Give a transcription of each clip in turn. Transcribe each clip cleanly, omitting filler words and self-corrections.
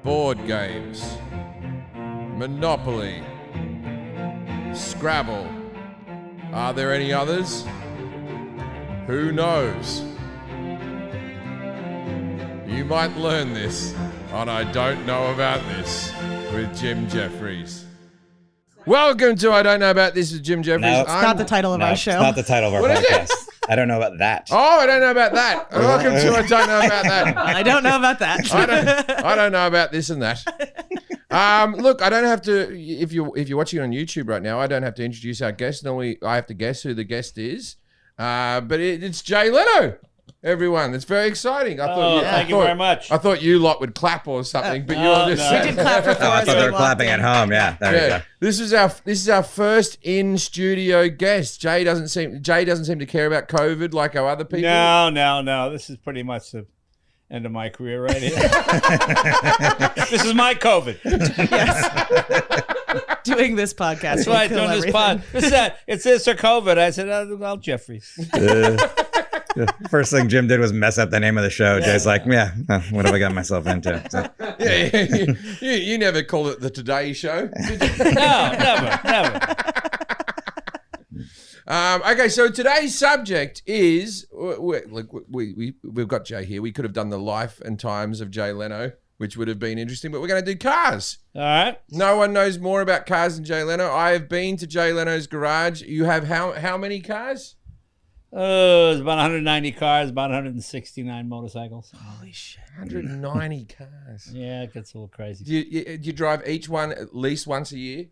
board games, Monopoly, Scrabble. Are there any others? Who knows? You might learn this on I Don't Know About This with Jim Jefferies. Welcome to I Don't Know About This with Jim Jefferies. No, it's not the title of our show. It's not the title of our podcast. I don't know about that. Oh, I don't know about that. Welcome to I Don't Know About That. I don't know about that. I don't know about this and that. Look, I don't have to. If you're watching on YouTube right now, I don't have to introduce our guest. Normally, I have to guess who the guest is. But it's Jay Leno. Everyone, it's very exciting. Thank you very much. I thought you lot would clap or something, but you're just. We did clap for I thought they were clapping at home. Yeah, there you go. This is our first in studio guest. Jay doesn't seem to care about COVID like our other people. No. This is pretty much the end of my career right here. This is my COVID. Yes. Doing this podcast. That's right, doing this pod. It's this or COVID. I said, well, Jeffries. First thing Jim did was mess up the name of the show. Jay's like, what have I got myself into? So, You never called it the Today Show. No, never. Okay, so today's subject is we've got Jay here. We could have done the life and times of Jay Leno, which would have been interesting, but we're going to do cars. All right. No one knows more about cars than Jay Leno. I have been to Jay Leno's garage. You have how many cars? It's about 190 cars, about 169 motorcycles. Holy shit, 190 cars. Yeah, it gets a little crazy. Do you drive each one at least once a year?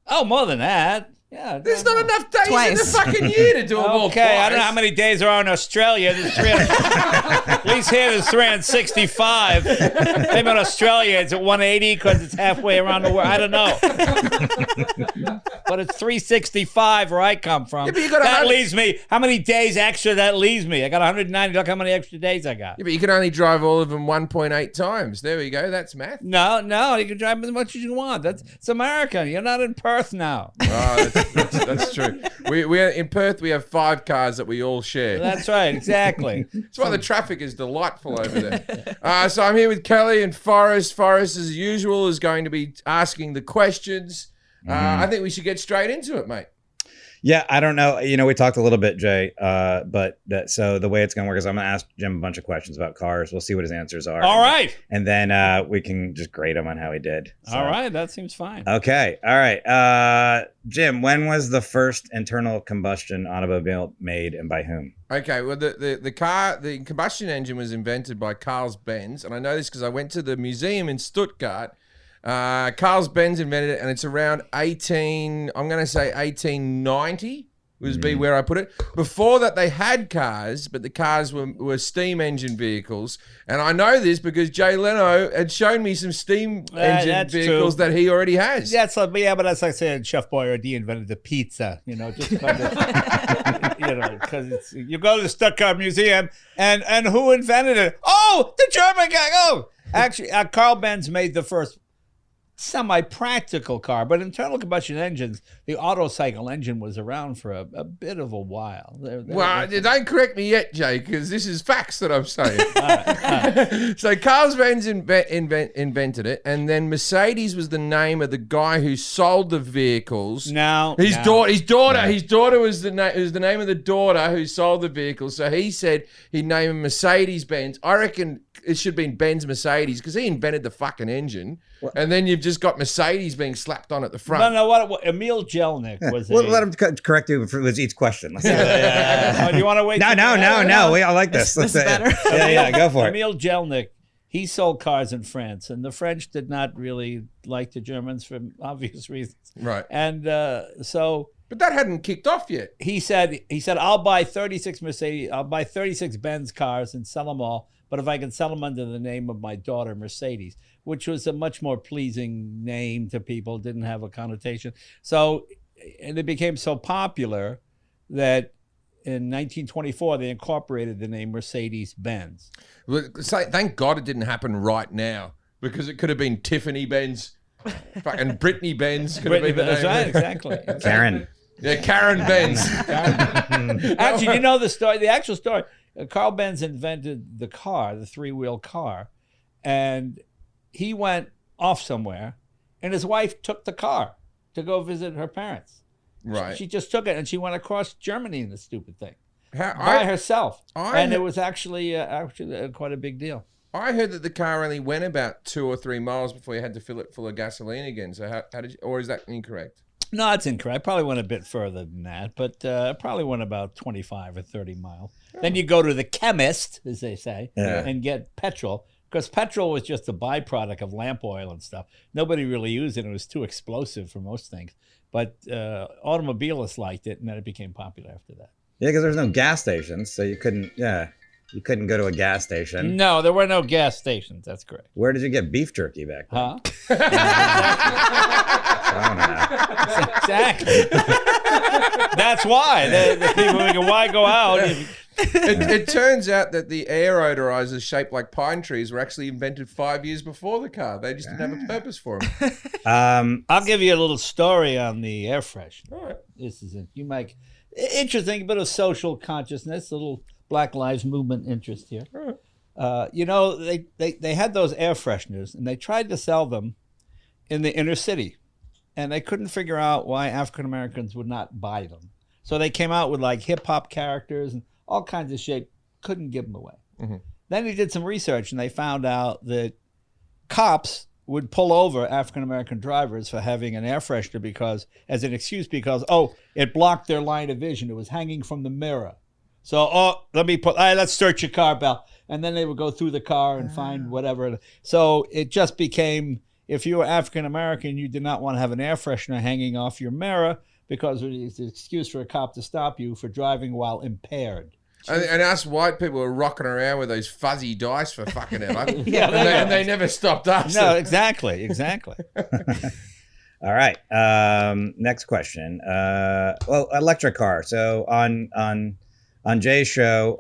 Oh, more than that. Yeah. There's not enough days Twice. in the fucking year to do them all Okay, twice. I don't know how many days there are in Australia. There's at least here there's 365. Maybe in Australia it's at 180 because it's halfway around the world. I don't know. But it's 365 where I come from. Yeah, but you got that leaves me, how many days extra that leaves me? I got 190. Look how many extra days I got. Yeah, but you can only drive all of them 1.8 times. There we go. That's math. No, you can drive as much as you want. It's America. You're not in Perth now. Oh, that's true. We are in Perth. We have 5 cars that we all share. That's right, exactly. That's why the traffic is delightful over there. So I'm here with Kelly and Forrest. Forrest, as usual, is going to be asking the questions. I think we should get straight into it, mate. Yeah, I don't know. We talked a little bit, Jay, so the way it's going to work is I'm going to ask Jim a bunch of questions about cars. We'll see what his answers are. All right. And then we can just grade him on how he did. So. All right, that seems fine. Okay, all right. Jim, when was the first internal combustion automobile made and by whom? Okay, well, the combustion engine was invented by Carl Benz, and I know this because I went to the museum in Stuttgart. Carl Benz invented it, and it's around 1890 was be where I put it. Before that, they had cars, but the cars were steam engine vehicles. And I know this because Jay Leno had shown me some steam engine vehicles that he already has. But that's like saying Chef Boyardee invented the pizza, just because you go to the Stuttgart Museum and who invented it? Oh, the German guy. Oh, actually, Carl Benz made the first semi-practical car, but internal combustion engines, the autocycle engine was around for a bit of a while. Don't correct me yet, Jay, because this is facts that I'm saying. So Carl Benz invented it, and then Mercedes was the name of the guy who sold the vehicles. His daughter was the name of the daughter who sold the vehicles. So he said he'd name him Mercedes-Benz. I reckon it should have been Benz Mercedes because he invented the fucking engine. And then you've just got Mercedes being slapped on at the front. No, what Emil Jelnik was. Let him correct you for each question. Do you want to wait? No. I like this. This is better. Yeah, go for it. Emil Jelnik, he sold cars in France, and the French did not really like the Germans for obvious reasons. Right. And But that hadn't kicked off yet. He said, I'll buy 36 Benz cars and sell them all, but if I can sell them under the name of my daughter, Mercedes, which was a much more pleasing name to people, didn't have a connotation. So, and it became so popular that in 1924, they incorporated the name Mercedes-Benz. Thank God it didn't happen right now, because it could have been Tiffany Benz. Fucking Brittany Benz could have been the name. That's right, exactly. Karen. Yeah, Karen Benz. Actually, you know the story, the actual story. Carl Benz invented the car, the three-wheel car, and he went off somewhere, and his wife took the car to go visit her parents. Right. She just took it, and she went across Germany in the stupid thing How, by herself. And I- it was actually quite a big deal. I heard that the car only went about 2 or 3 miles before you had to fill it full of gasoline again. So how did you, or is that incorrect? No, that's incorrect. Probably went a bit further than that, but probably went about 25 or 30 miles. Then you go to the chemist, as they say, and get petrol, because petrol was just a byproduct of lamp oil and stuff. Nobody really used it. It was too explosive for most things. But automobilists liked it, and then it became popular after that. Yeah, because there's no gas stations, so you couldn't go to a gas station. No, there were no gas stations. That's correct. Where did you get beef jerky back then? Huh? I don't know. Exactly. That's why. The people thinking, why go out? It turns out that the air odorizers shaped like pine trees were actually invented 5 years before the car. They just didn't have a purpose for them. I'll give you a little story on the air freshener. All right. This is it. You might interesting, a bit of social consciousness, a little Black Lives Movement interest here. You know, they had those air fresheners, and they tried to sell them in the inner city, and they couldn't figure out why African Americans would not buy them. So they came out with like hip hop characters and all kinds of shit. Couldn't give them away. Mm-hmm. Then they did some research, and they found out that cops would pull over African American drivers for having an air freshener because, as an excuse, because it blocked their line of vision. It was hanging from the mirror. So let's search your car, Bell. And then they would go through the car and find whatever. So it just became, if you were African American, you did not want to have an air freshener hanging off your mirror because it was an excuse for a cop to stop you for driving while impaired. And us white people were rocking around with those fuzzy dice for fucking ever. Yeah. and they never stopped us. No, exactly. All right. Next question. Well, electric car. So on Jay's show,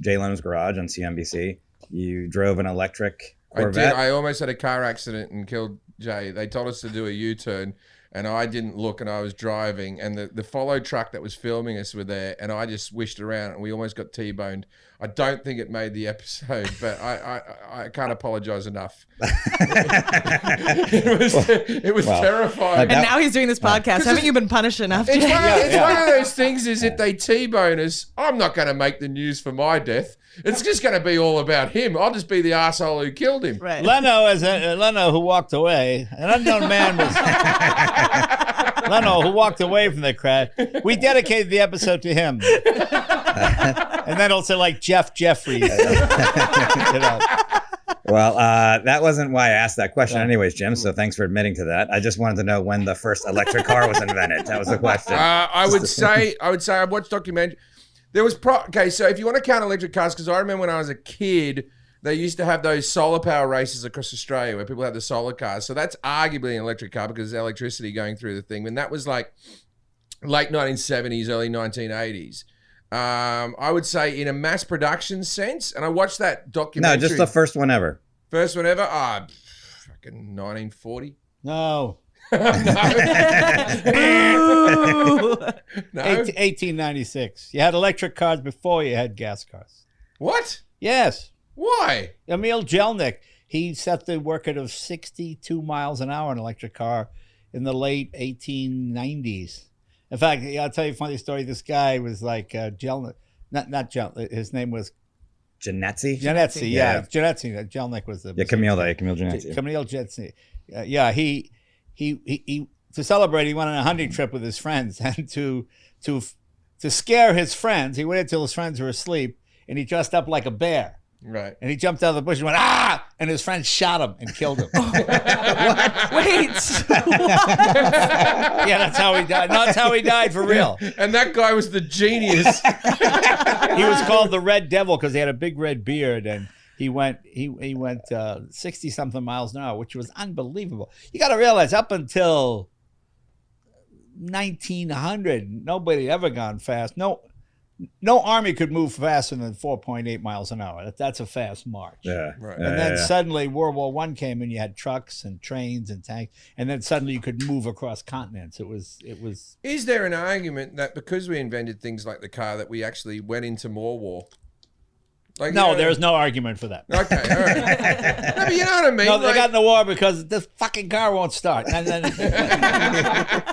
Jay Leno's Garage on CNBC, you drove an electric Corvette. I did. I almost had a car accident and killed Jay. They told us to do a U-turn, and I didn't look, and I was driving, and the follow truck that was filming us were there, and I just swished around, and we almost got T-boned. I don't think it made the episode, but I can't apologize enough. It was terrifying. And now he's doing this podcast. Haven't you been punished enough? It's, Jay? one of those things is if they T-bone us, I'm not going to make the news for my death. It's just going to be all about him. I'll just be the asshole who killed him. Right. Leno, who walked away, an unknown man was Leno, who walked away from the crash. We dedicated the episode to him. And then also like Jeff Jefferies. You know. Well, that wasn't why I asked that question anyways, Jim, so thanks for admitting to that. I just wanted to know when the first electric car was invented. That was the question. I would say I've watched documentary. There was okay, so if you want to count electric cars, because I remember when I was a kid, they used to have those solar power races across Australia where people had the solar cars. So that's arguably an electric car because there's electricity going through the thing. And that was like late 1970s, early 1980s. I would say in a mass production sense, and I watched that documentary. No, just the first one ever. First one ever? Fucking 1940. No. No. 1896. You had electric cars before you had gas cars. What? Yes. Why? Emil Jelnik, he set the record of 62 miles an hour in an electric car in the late 1890s. In fact, I'll tell you a funny story. This guy was like Jelnik, not Jelnik. His name was Janetsy? Janetsy. Yeah, Janetsy. Jelnik was the Camille Janetsy. Camille Janetsy. Yeah, he to celebrate, he went on a hunting trip with his friends, and to scare his friends, he waited until his friends were asleep, and he dressed up like a bear. Right. And he jumped out of the bush and went, ah! And his friends shot him and killed him. Wait. Yeah, that's how he died. No, that's how he died for real. And that guy was the genius. He was called the Red Devil because he had a big red beard, and he went 60 something miles an hour, which was unbelievable. You got to realize up until 1900, nobody ever gone fast. No army could move faster than 4.8 miles an hour. That's a fast march. Yeah. Right. And then suddenly World War I came, and you had trucks and trains and tanks, and then suddenly you could move across continents. It was. Is there an argument that because we invented things like the car that we actually went into more war? Like, No, there is no argument for that. Okay, all right. No, but you know what I mean. No, they like- got in the war because this fucking car won't start. And then,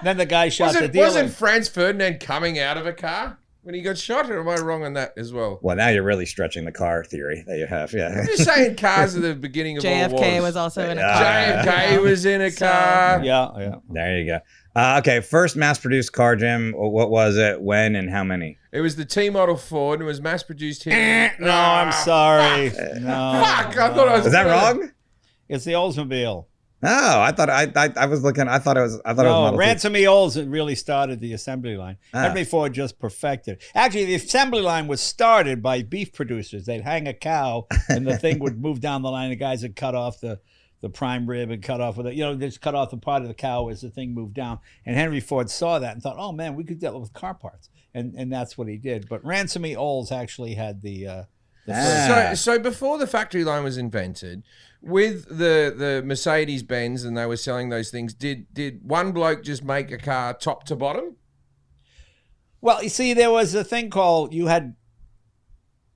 then the guy shot the dealer. Wasn't Franz Ferdinand coming out of a car when he got shot, or am I wrong on that as well? Well, now you're really stretching the car theory that you have. Yeah. I'm just saying cars are the beginning of all wars. JFK was also in a car. JFK was in a car. Yeah. There you go. Okay, first mass-produced car, Jim. What was it? When and how many? It was the T model Ford and was mass-produced here. No, I'm sorry. No. Fuck! I thought I was. Is that wrong? It's the Oldsmobile. Oh, I thought I was looking. I thought it was. I thought it was No, Model T. Ransom E. Olds really started the assembly line. Henry Ford just perfected. Actually, the assembly line was started by beef producers. They'd hang a cow, and the thing would move down the line. The guys would cut off the prime rib and cut off with it. Just cut off the part of the cow as the thing moved down. And Henry Ford saw that and thought, oh man, we could do that with car parts. And that's what he did. But Ransom E. Olds actually had the first. So before the factory line was invented, with the Mercedes-Benz and they were selling those things, did one bloke just make a car top to bottom? Well, you see, there was a thing called, you had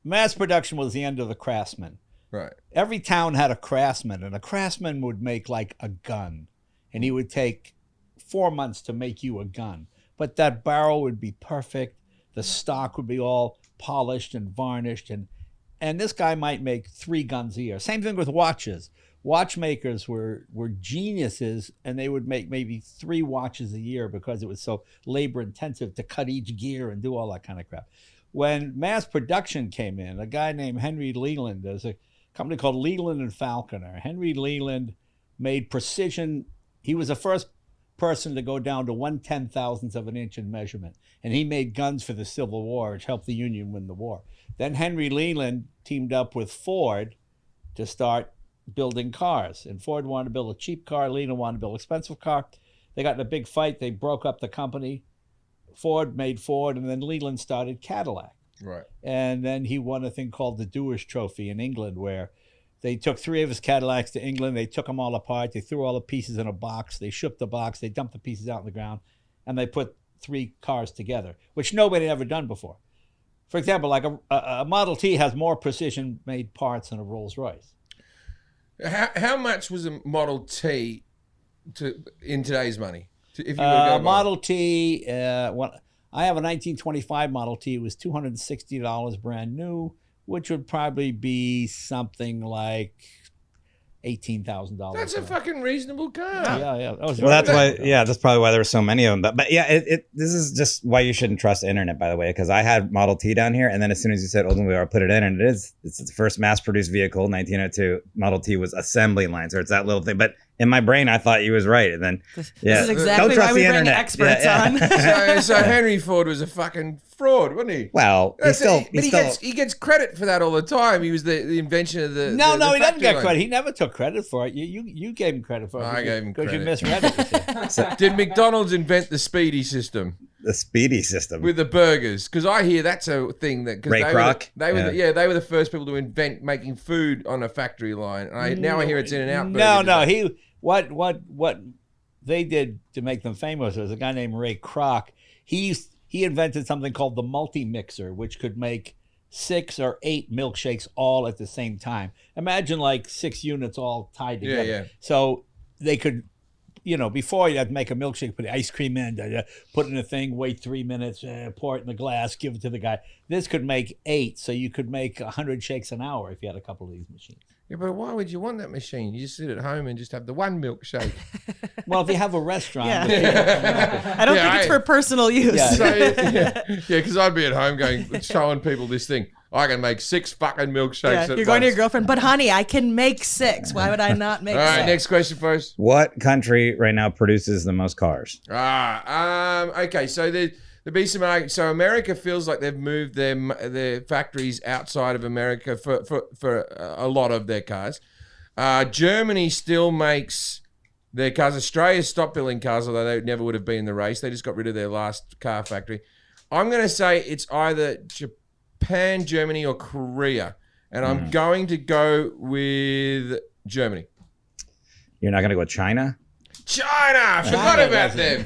mass production was the end of the craftsman. Right. Every town had a craftsman, and a craftsman would make like a gun, and he would take 4 months to make you a gun. But that barrel would be perfect. The stock would be all polished and varnished, and this guy might make 3 guns a year. Same thing with watches. Watchmakers were geniuses, and they would make maybe 3 watches a year because it was so labor intensive to cut each gear and do all that kind of crap. When mass production came in, a guy named Henry Leland, there's a company called Leland and Falconer. Henry Leland made precision. He was the first person to go down to 1/10,000th of an inch in measurement. And he made guns for the Civil War, which helped the Union win the war. Then Henry Leland teamed up with Ford to start building cars. And Ford wanted to build a cheap car. Lena wanted to build an expensive car. They got in a big fight. They broke up the company. Ford made Ford, and then Leland started Cadillac. Right. And then he won a thing called the Doers Trophy in England, where they took 3 of his Cadillacs to England. They took them all apart. They threw all the pieces in a box. They shipped the box. They dumped the pieces out on the ground, and they put 3 cars together, which nobody had ever done before. For example, like a Model T has more precision-made parts than a Rolls-Royce. How much was a Model T in today's money? If you were to go buy Model T, I have a 1925 Model T. It was $260 brand new, which would probably be something like $18,000. That's a fucking reasonable car. Yeah. That was Well, that's very why. good. Yeah, that's probably why there were so many of them. But yeah, this is just why you shouldn't trust the internet, by the way, because I had Model T down here, and then as soon as you said Oldsmobile, I put it in, and it's the first mass-produced vehicle, 1902. Model T was assembly line, so it's that little thing. But in my brain, I thought you was right, and then This yeah, is exactly don't trust why we the bring internet. experts Yeah, on. yeah. So Henry Ford was a fucking fraud, wasn't he? Well, That's it. he's But he gets credit for that all the time. He was the invention of the No, the he doesn't factory get line. credit. He never took credit for it. You gave him credit for it. I gave him because you credit. misread it. You see. Did McDonald's invent the speedy system the speedy system. with the burgers? Because I hear that's a thing that 'cause Ray they Kroc? Were they were the first people to invent making food on a factory line. And now I hear it's In-N-Out. No. What they did to make them famous was a guy named Ray Kroc. He invented something called the multi-mixer, which could make 6 or 8 milkshakes all at the same time. Imagine like 6 units all tied together. Yeah. So they could, before you had to make a milkshake, put the ice cream in, put it in a thing, wait 3 minutes, pour it in the glass, give it to the guy. This could make 8, so you could make 100 shakes an hour if you had a couple of these machines. Yeah, but why would you want that machine? You just sit at home and just have the one milkshake. Well, if you have a restaurant, Yeah. I don't think it's for personal use. Yeah. So, because I'd be at home showing people this thing. I can make 6 fucking milkshakes. You're going to your girlfriend, but honey, I can make 6. Why would I not make All 6? right, next question, folks. What country right now produces the most cars? Okay. So there'd be some. So America feels like they've moved their factories outside of America for a lot of their cars. Germany still makes their cars. Australia stopped building cars, although they never would have been in the race. They just got rid of their last car factory. I'm going to say it's either Japan, Germany, or Korea, and I'm going to go with Germany. You're not going to go with China? China. Forgot about them.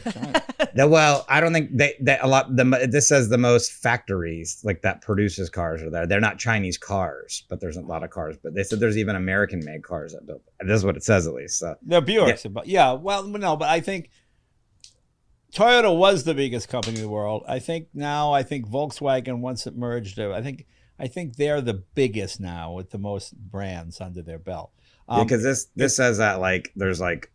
Well, I don't think this says the most factories like that produces cars are there. They're not Chinese cars, but there's a lot of cars. But they said there's even American made cars that built. This is what it says at least. So they're Buicks, but well, no, but I think Toyota was the biggest company in the world. I think Volkswagen, once it merged, I think they're the biggest now with the most brands under their belt. Because this says that like there's like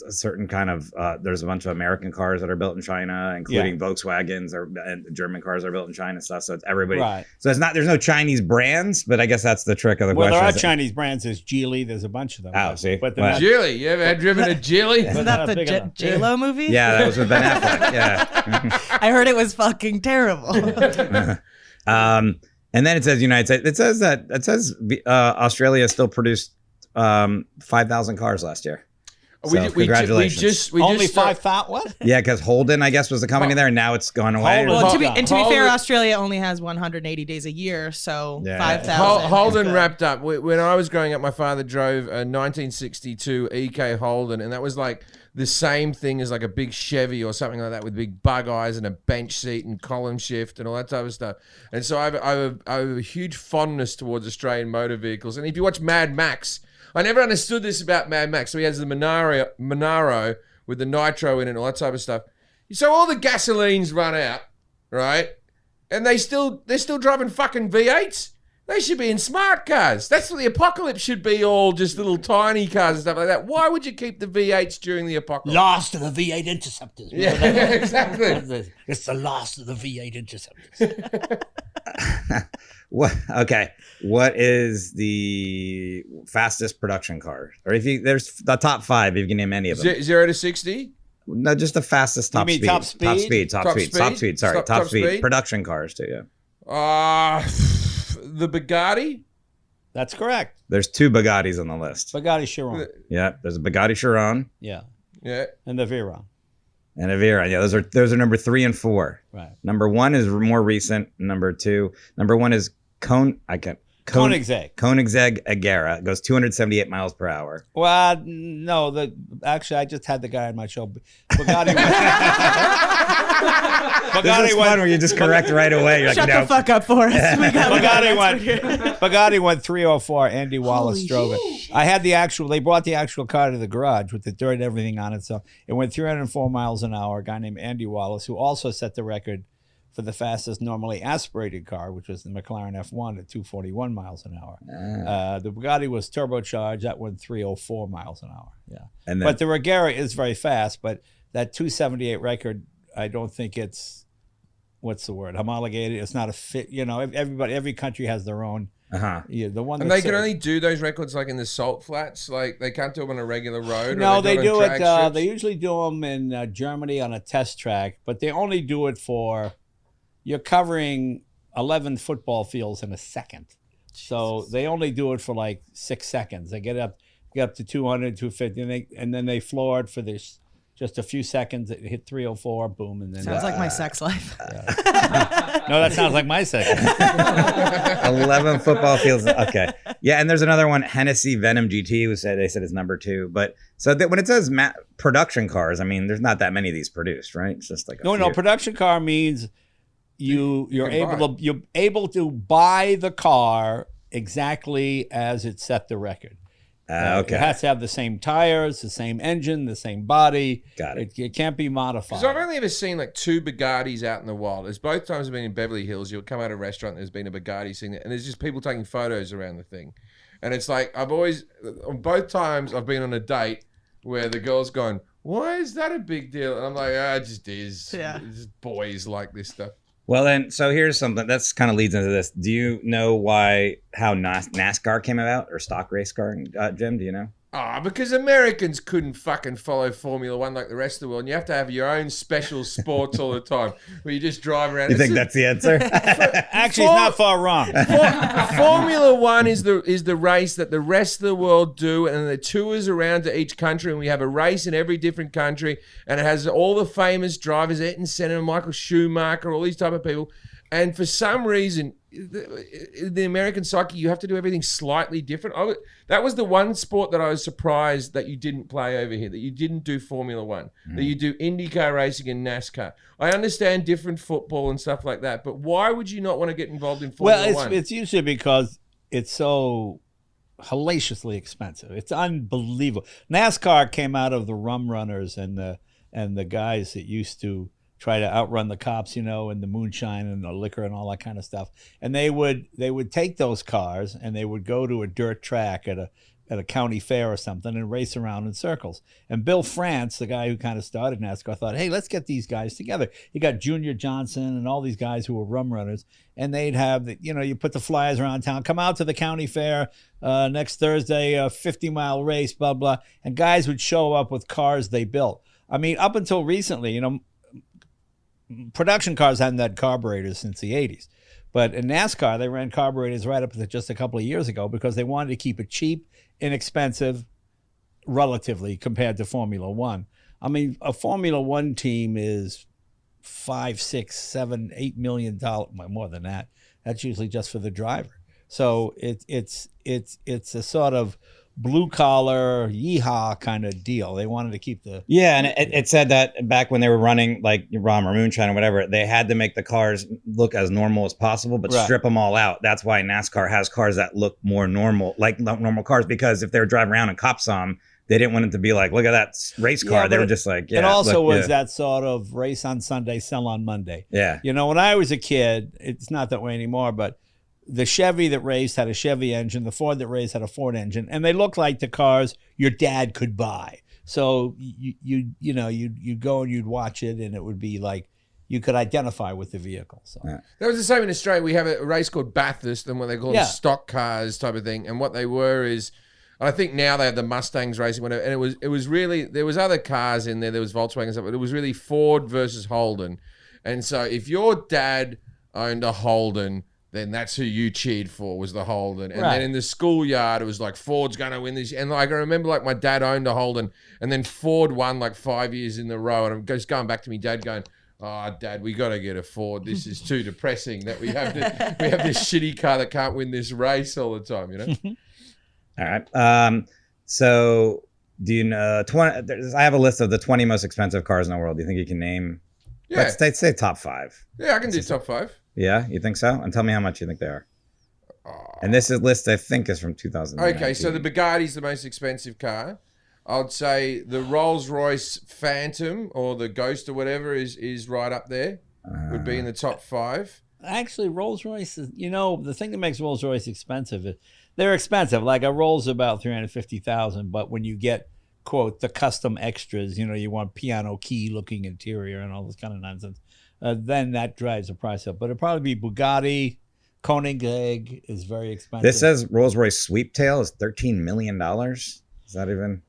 a certain kind of there's a bunch of American cars that are built in China, including Volkswagens and German cars are built in China and stuff. So it's everybody. Right. So there's no Chinese brands, but I guess that's the trick of the question. Well, there are Chinese brands. There's Geely. There's a bunch of them. Oh, see, but Geely. You ever had driven a Geely? Isn't that the J-Lo movie? Yeah, that was with Ben Affleck. Yeah. I heard it was fucking terrible. And then it says United States. It says Australia still produced 5,000 cars last year. So, congratulations. We only 5,000. What? Yeah, because Holden, I guess, was the company there, and now it's gone away. Well, to be fair, Australia only has 180 days a year, so 5,000. Holden wrapped up. When I was growing up, my father drove a 1962 EK Holden, and that was like the same thing as like a big Chevy or something like that with big bug eyes and a bench seat and column shift and all that type of stuff. And so I have a huge fondness towards Australian motor vehicles. And if you watch Mad Max, I never understood this about Mad Max. So he has the Monaro with the nitro in it and all that type of stuff. So all the gasolines run out, right? And they're still driving fucking V8s. They should be in smart cars. That's what the apocalypse should be, all just little tiny cars and stuff like that. Why would you keep the V8s during the apocalypse? Last of the V8 Interceptors. Yeah, exactly. It's the last of the V8 Interceptors. Okay. What is the fastest production car? Or there's the top 5, if you can name any of them. 0 to 60? No, just the fastest top speed. Top speed. Top speed. Sorry, top speed. Production cars too, yeah. The Bugatti? That's correct. There's 2 Bugattis on the list. Bugatti Chiron. Yeah, there's a Bugatti Chiron. Yeah. Yeah. And the Veyron. And a Veyron. Yeah, those are number 3 and 4. Right. Number 1 is more recent. Number 1 is Koenigsegg Agera. It goes 278 miles per hour. Well, no, actually I just had the guy on my show. Bugatti This is fun where you just correct right away. You're Shut the fuck up for us. Bugatti went 304. Andy Wallace drove it. I had they brought the actual car to the garage with the dirt and everything on it. So it went 304 miles an hour. A guy named Andy Wallace, who also set the record for the fastest normally aspirated car, which was the McLaren F1 at 241 miles an hour. The Bugatti was turbocharged. That went 304 miles an hour. Yeah. But the Regera is very fast, but that 278 record, I don't think it's, what's the word, homologated. It's not a fit. Every country has their own. Yeah, the one. And they can only do those records like in the salt flats. Like they can't do them on a regular road. No, they do it. They usually do them in Germany on a test track, but they only do it for. You're covering 11 football fields in a second. Jesus. So they only do it for like 6 seconds. They get up to 200, 250, and then they floor it for this just a few seconds. It hit 304, boom, and then sounds like my sex life. No, that sounds like my sex life. 11 football fields. Okay, yeah, and there's another one, Hennessy Venom GT, they said is number 2. But so when it says production cars, I mean, there's not that many of these produced, right? It's just like no, production car means. You're able to buy the car exactly as it set the record. Okay. It has to have the same tires, the same engine, the same body. Got it. It can't be modified. Because I've only ever seen like 2 Bugattis out in the wild. There's both times I've been in Beverly Hills. You'll come out of a restaurant, there's been a Bugatti sitting there, and there's just people taking photos around the thing. And it's like, on both times I've been on a date where the girl's gone, why is that a big deal? And I'm like, it just is. Yeah. Just boys like this stuff. Well, then, so here's something that's kind of leads into this. Do you know how NASCAR came about, or stock race car, Jim? Do you know? Because Americans couldn't fucking follow Formula One like the rest of the world. And you have to have your own special sports all the time, where you just drive around. You think that's the answer? Actually, it's not far wrong. Formula One is the race that the rest of the world do, and the tours around to each country, and we have a race in every different country, and it has all the famous drivers, Ayrton Senna, Michael Schumacher, all these type of people. And for some reason, the American psyche, you have to do everything slightly different. That was the one sport that I was surprised that you didn't play over here, that you didn't do Formula One, that you do IndyCar racing and NASCAR. I understand different football and stuff like that, but why would you not want to get involved in Formula One? Well, it's usually because it's so hellaciously expensive. It's unbelievable. NASCAR came out of the rum runners and the guys that used to try to outrun the cops, and the moonshine and the liquor and all that kind of stuff. And they would take those cars and they would go to a dirt track at a county fair or something and race around in circles. And Bill France, the guy who kind of started NASCAR, thought, hey, let's get these guys together. You got Junior Johnson and all these guys who were rum runners, and they'd have, you put the flyers around town, come out to the county fair next Thursday, a 50-mile race, blah, blah. And guys would show up with cars they built. I mean, up until recently, production cars hadn't had carburetors since the 80s. But in NASCAR, they ran carburetors right up to just a couple of years ago because they wanted to keep it cheap, inexpensive, relatively, compared to Formula One. I mean, a Formula One team is $5, $6, $7, $8 million, more than that. That's usually just for the driver. So it's a sort of blue collar yeehaw kind of deal. They wanted to keep the and it said that back when they were running like rum or moonshine or whatever, they had to make the cars look as normal as possible, but strip them all out. That's why NASCAR has cars that look more normal, like normal cars, because if they were driving around and cops saw them, they didn't want it to be like, look at that race car. They were just like, it also was that sort of race on Sunday, sell on Monday. Yeah. When I was a kid, it's not that way anymore, but the Chevy that raced had a Chevy engine. The Ford that raced had a Ford engine, and they looked like the cars your dad could buy. So you'd go and you'd watch it, and it would be like you could identify with the vehicle. So that was the same in Australia. We have a race called Bathurst, and what they call them stock cars type of thing. And what they were is, I think now they have the Mustangs racing, whatever. And it was really, there was other cars in there. There was Volkswagen and stuff, but it was really Ford versus Holden. And so if your dad owned a Holden, then that's who you cheered for, was the Holden. And then in the schoolyard, it was like, Ford's going to win this. And like, I remember like my dad owned a Holden, and then Ford won like 5 years in a row. And I'm just going back to me dad going, oh, Dad, we got to get a Ford. This is too depressing that we have this shitty car that can't win this race all the time, All right. So do you know, I have a list of the 20 most expensive cars in the world. Do you think you can name? Yeah. Let's say top 5. Yeah, I can do top 5. Yeah, you think so? And tell me how much you think they are. And this list, I think, is from 2019. Okay, so the Bugatti's the most expensive car. I'd say the Rolls-Royce Phantom or the Ghost or whatever is right up there. Would be in the top 5. Actually, Rolls-Royce is, the thing that makes Rolls-Royce expensive is they're expensive. Like a Rolls about $350,000, but when you get, quote, the custom extras, you want piano key looking interior and all this kind of nonsense, then that drives the price up. But it'd probably be Bugatti. Koenigsegg is very expensive. This says Rolls-Royce Sweeptail is $13 million. Is that even?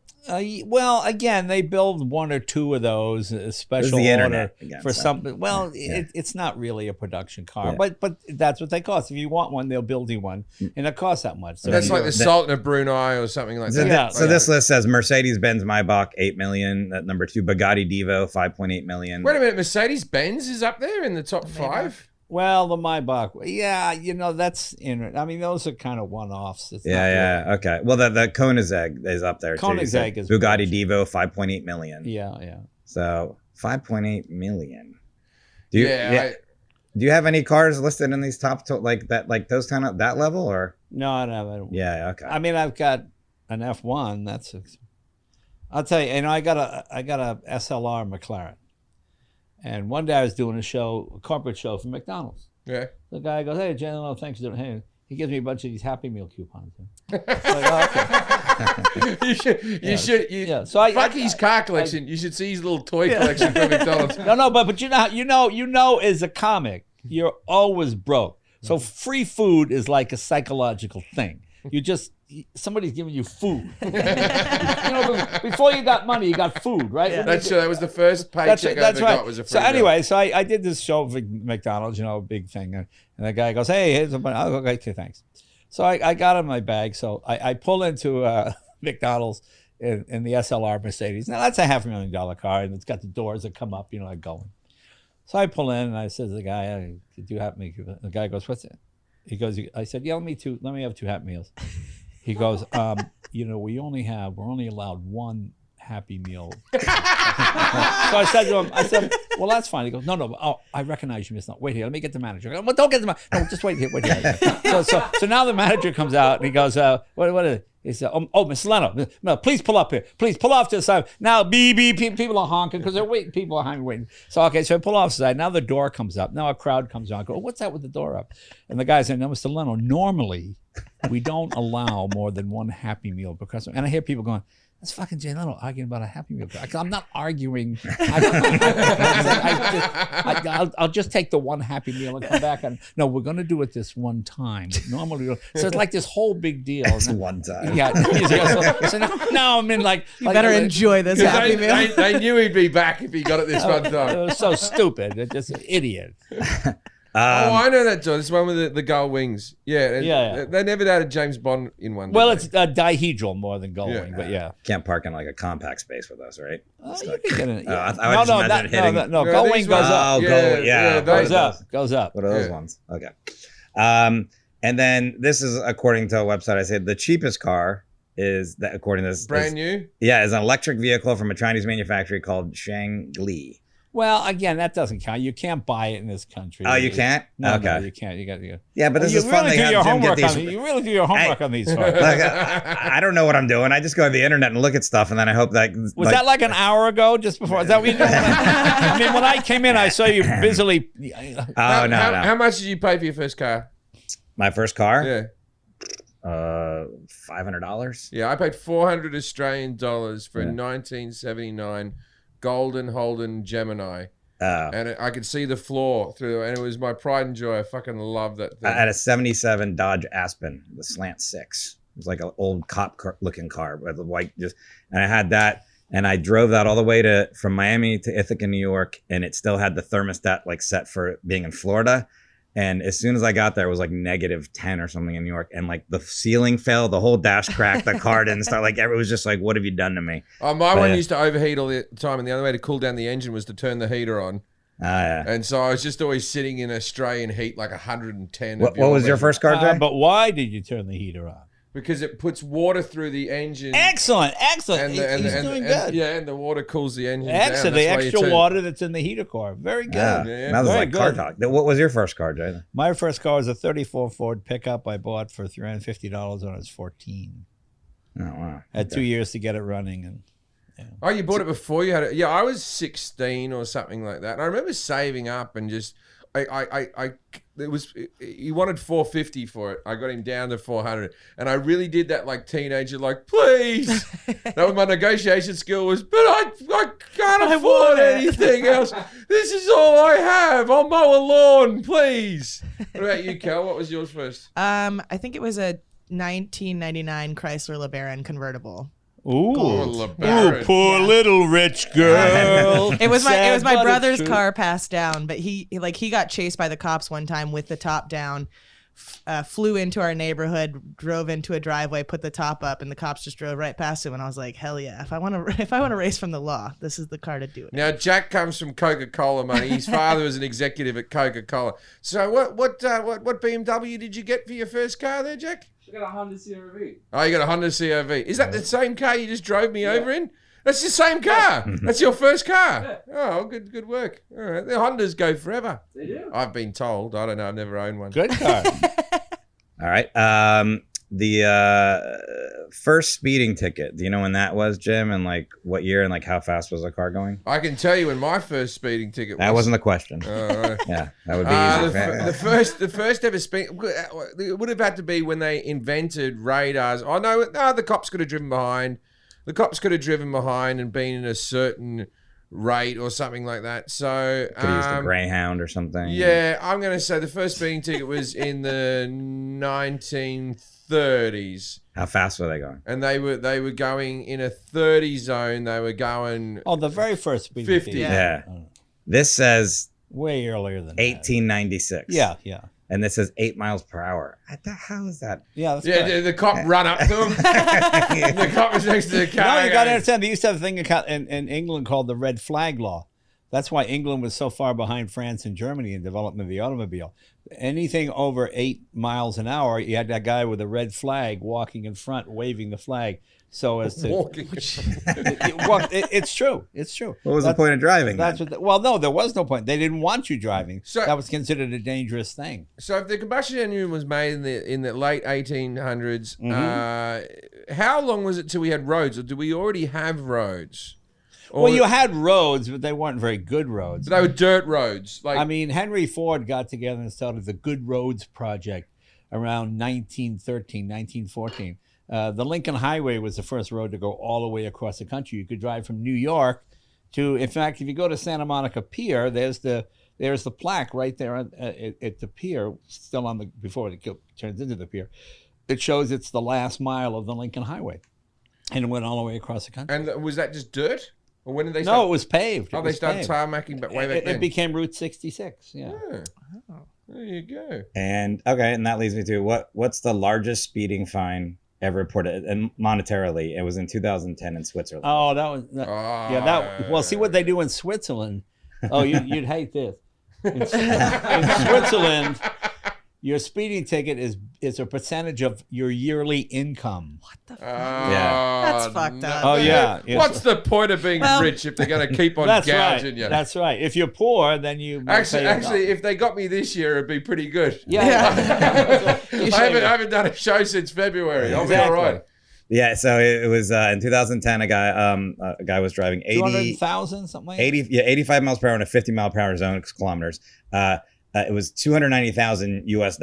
Well, again, they build 1 or 2 of those special order for something. Well, it's not really a production car, but that's what they cost. If you want one, they'll build you one, and it costs that much. So that's like the Sultan of Brunei or something like that. Yeah. So this list says Mercedes-Benz Maybach $8 million. At number 2, Bugatti Divo $5.8 million. Wait a minute, Mercedes-Benz is up there in the top 5. Well, the Maybach, that's I mean, those are kind of one-offs. Okay. Well, the Koenigsegg is up there too. Koenigsegg is Bugatti Divo $5.8 million. Yeah. So $5.8 million. Do you have any cars listed in these top like those kind of that level or? No, I don't. Yeah. Okay. I mean, I've got an F1. I'll tell you. I got a SLR McLaren. And one day I was doing a corporate show for McDonald's. Yeah. The guy goes, hey, Jay Leno, thanks for doing it. Hey, he gives me a bunch of these Happy Meal coupons. Like, okay. you should. So Bucky's car collection. You should see his little toy collection from McDonald's. No, but you know, as a comic, you're always broke. So free food is like a psychological thing. Somebody's giving you food. Before you got money, you got food, right? Yeah. That's true. That was the first paycheck I ever got was a free So anyway, so I did this show for McDonald's, a big thing. And the guy goes, hey, here's some money. I'll go, okay, thanks. So I got in my bag. So I pull into McDonald's in the SLR Mercedes. Now, that's a $500,000 car, and it's got the doors that come up, like going. So I pull in and I said to the guy, "Do you Happy Meal?" The guy goes, "What's it?" He goes, I said, "Yeah, let me have 2 Happy Meals." He goes, we're only allowed 1 Happy Meal. So I said to him, "Well, that's fine." He goes, "No. Oh, I recognize you, Miss. No, wait here. Let me get the manager." I go, "Well, don't get the manager. No, just wait here. So now the manager comes out and he goes, "What is it?" He said, "Oh, Miss Leno, no, please pull up here. Please pull off to the side." Now, people are honking because they're waiting. People are honking, waiting. So, okay, so I pull off to the side. Now the door comes up. Now a crowd comes on. I go, "Oh, what's that with the door up?" And the guy said, "No, Mr. Leno, normally we don't allow more than 1 Happy Meal per customer." And I hear people going, "That's fucking Jay Leno arguing about a Happy Meal." I'm not arguing. I'll just take the 1 Happy Meal and come back. And no, we're going to do it this one time. Normally, so it's like this whole big deal. It's one time. Yeah. So now I'm in you better enjoy this Happy Meal. They knew he'd be back if he got it this one time. It was so stupid. It's just an idiot. I know that, John. It's the one with the gull wings. Yeah. Yeah. They never had a James Bond in one. Well, did it's dihedral more than gull wing, but yeah. Can't park in like a compact space with us, right? You can get in it. I No, would just imagine hitting. no. Gull wing goes up. Goes up. What are those ones? Okay. And then this is according to a website. I said the cheapest car is that according to this brand new. Yeah, is an electric vehicle from a Chinese manufacturer called Shangli. Well, again, that doesn't count. You can't buy it in this country. Oh, you can't? No, okay. No, you can't. You got. Yeah, but this is fun. They have Jim get these. You really do your homework on these. Like, I don't know what I'm doing. I just go to the internet and look at stuff, and then I hope that. Was that like an hour ago? Just before? Is that what you did? I mean, when I came in, I saw you busily. Oh no! How much did you pay for your first car? My first car? Yeah. $500. Yeah, I paid 400 Australian dollars for a 1979 Golden Holden Gemini. And I could see the floor through, and it was my pride and joy. I fucking love that thing. I had a 77 Dodge Aspen, the Slant 6. It was like an old cop-looking car with the white, and I had that, and I drove that all the way from Miami to Ithaca, New York, and it still had the thermostat like set for being in Florida. And as soon as I got there, it was like -10 or something in New York. And like the ceiling fell, the whole dash cracked, the car didn't start. Like it was just like, what have you done to me? Oh, my one used to overheat all the time. And the only way to cool down the engine was to turn the heater on. Yeah. And so I was just always sitting in Australian heat, like 110. What was your first car, Jay? But why did you turn the heater on? Because it puts water through the engine. Excellent. He's doing good. And the water cools the engine Excellent. down. The extra water that's in the heater car. Very good. Yeah. That was like car talk. What was your first car, Jay? My first car was a 34 Ford pickup I bought for $350 when I was 14. Oh, wow. Had 2 years to get it running. And Oh, you bought it before you had it? Yeah, I was 16 or something like that. And I remember saving up and just... he wanted 450 for it. I got him down to 400, and I really did that like teenager, like please. That was my negotiation skill was, but I can't afford anything else. This is all I have. I'll mow a lawn, please. What about you, Cal? What was yours first? I think it was a 1999 Chrysler LeBaron convertible. Ooh, poor little rich girl. It was my brother's car passed down, but he got chased by the cops one time with the top down. Flew into our neighborhood, drove into a driveway, put the top up, and the cops just drove right past him. And I was like, hell yeah! If I want to race from the law, this is the car to do it. Now Jack comes from Coca-Cola money. His father was an executive at Coca-Cola. So what BMW did you get for your first car there, Jack? I got a Honda CR-V. Oh, you got a Honda CR-V. Is that the same car you just drove me over in? That's the same car. That's your first car. Yeah. Oh, good work. All right. The Hondas go forever. They do. I've been told. I don't know. I've never owned one. Good car. All right. The first speeding ticket. Do you know when that was, Jim? And like what year and like how fast was the car going? I can tell you when my first speeding ticket was. That wasn't the question. Right. Yeah, that would be easy. The first ever speed. It would have had to be when they invented radars. Oh no, the cops could have driven behind. The cops could have driven behind and been in a certain rate or something like that. So could have used a Greyhound or something. Yeah, I'm going to say the first speeding ticket was in the 1930s. How fast were they going? And they were going in a 30 zone. They were going. Oh, the very first speeding 50. ticket. Yeah. This says way earlier than 1896. Yeah. And this says 8 miles per hour. How is that? Yeah, that's good. The cop run up to him. The cop was next to the car. No, you got to understand. They used to have a thing in England called the red flag law. That's why England was so far behind France and Germany in development of the automobile. Anything over 8 miles an hour, you had that guy with a red flag walking in front, waving the flag, so as to Walking. Well, it's true. It's true. What was the point of driving? That's what. Well, no, there was no point. They didn't want you driving. So- that was considered a dangerous thing. So if the combustion engine was made in the late 1800s, how long was it till we had roads, or do we already have roads? Or Well, you had roads, but they weren't very good roads. they were dirt roads. Like I mean, Henry Ford got together and started the Good Roads Project around 1913, 1914. The Lincoln Highway was the first road to go all the way across the country. You could drive from New York to, in fact, if you go to Santa Monica Pier, there's the plaque right there at the pier, still on the, before it turns into the pier. It shows it's the last mile of the Lincoln Highway. And it went all the way across the country. and was that just dirt? Or when did they No, start? it was paved. Oh, It they was started paved. tarmacking, but way back It then. became Route 66. Yeah. Yeah. There you go. And okay, and that leads me to what's the largest speeding fine ever reported, and monetarily? It was in 2010 in Switzerland. Oh, that was yeah. That well, see what they do in Switzerland. Oh, you'd hate this. In Switzerland, your speeding ticket is a percentage of your yearly income. What the fuck? Yeah. That's fucked up. Oh, yeah. What's the point of being Well- rich if they're going to keep on That's gouging right. you? That's right. If you're poor, then you might pay Actually, if they got me this year, it'd be pretty good. yeah. I haven't done a show since February. I'll be all Exactly. right. Yeah, so it was in 2010. A guy was driving 200,000, something like that. 85 miles per hour in a 50 mile per hour zone, kilometers. It was $290,000 US.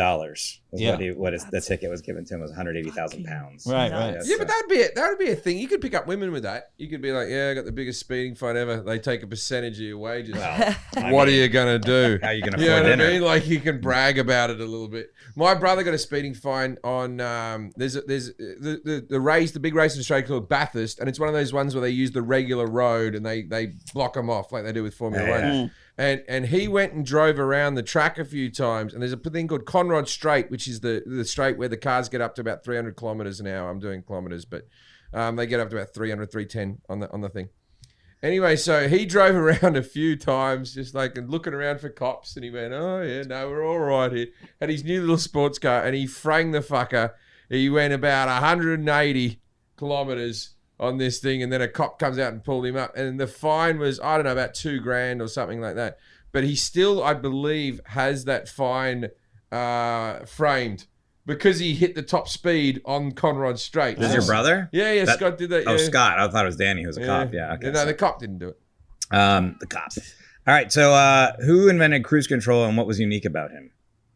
Yeah. The ticket was given to him was 180,000 pounds. Right, Yeah, right. Yeah, but that would be a thing. You could pick up women with that. You could be like, yeah, I got the biggest speeding fine ever. They take a percentage of your wages. Well, What are you gonna do? How are you gonna You know afford what I dinner? mean? Like you can brag about it a little bit. My brother got a speeding fine on there's the race, the big race in Australia called Bathurst, and it's one of those ones where they use the regular road and they block them off like they do with Formula Yeah, One. And he went and drove around the track a few times, and there's a thing called Conrod Straight, which is the straight where the cars get up to about 300 kilometers an hour. I'm doing kilometers, but they get up to about 300, 310 on the thing. Anyway, so he drove around a few times, just like and looking around for cops, and he went, "Oh yeah, no, we're all right here." Had his new little sports car, and he franged the fucker. He went about 180 kilometers on this thing, and then a cop comes out and pulled him up, and the fine was, I don't know, about $2,000 or something like that. But he still, I believe, has that fine framed because he hit the top speed on Conrod Straight. This is your brother? Yeah, That- Scott did that. Oh, Yeah. Scott. I thought it was Danny who was a cop. Yeah. Okay. No, so- the cop didn't do it. the cops. All right. So who invented cruise control and what was unique about him?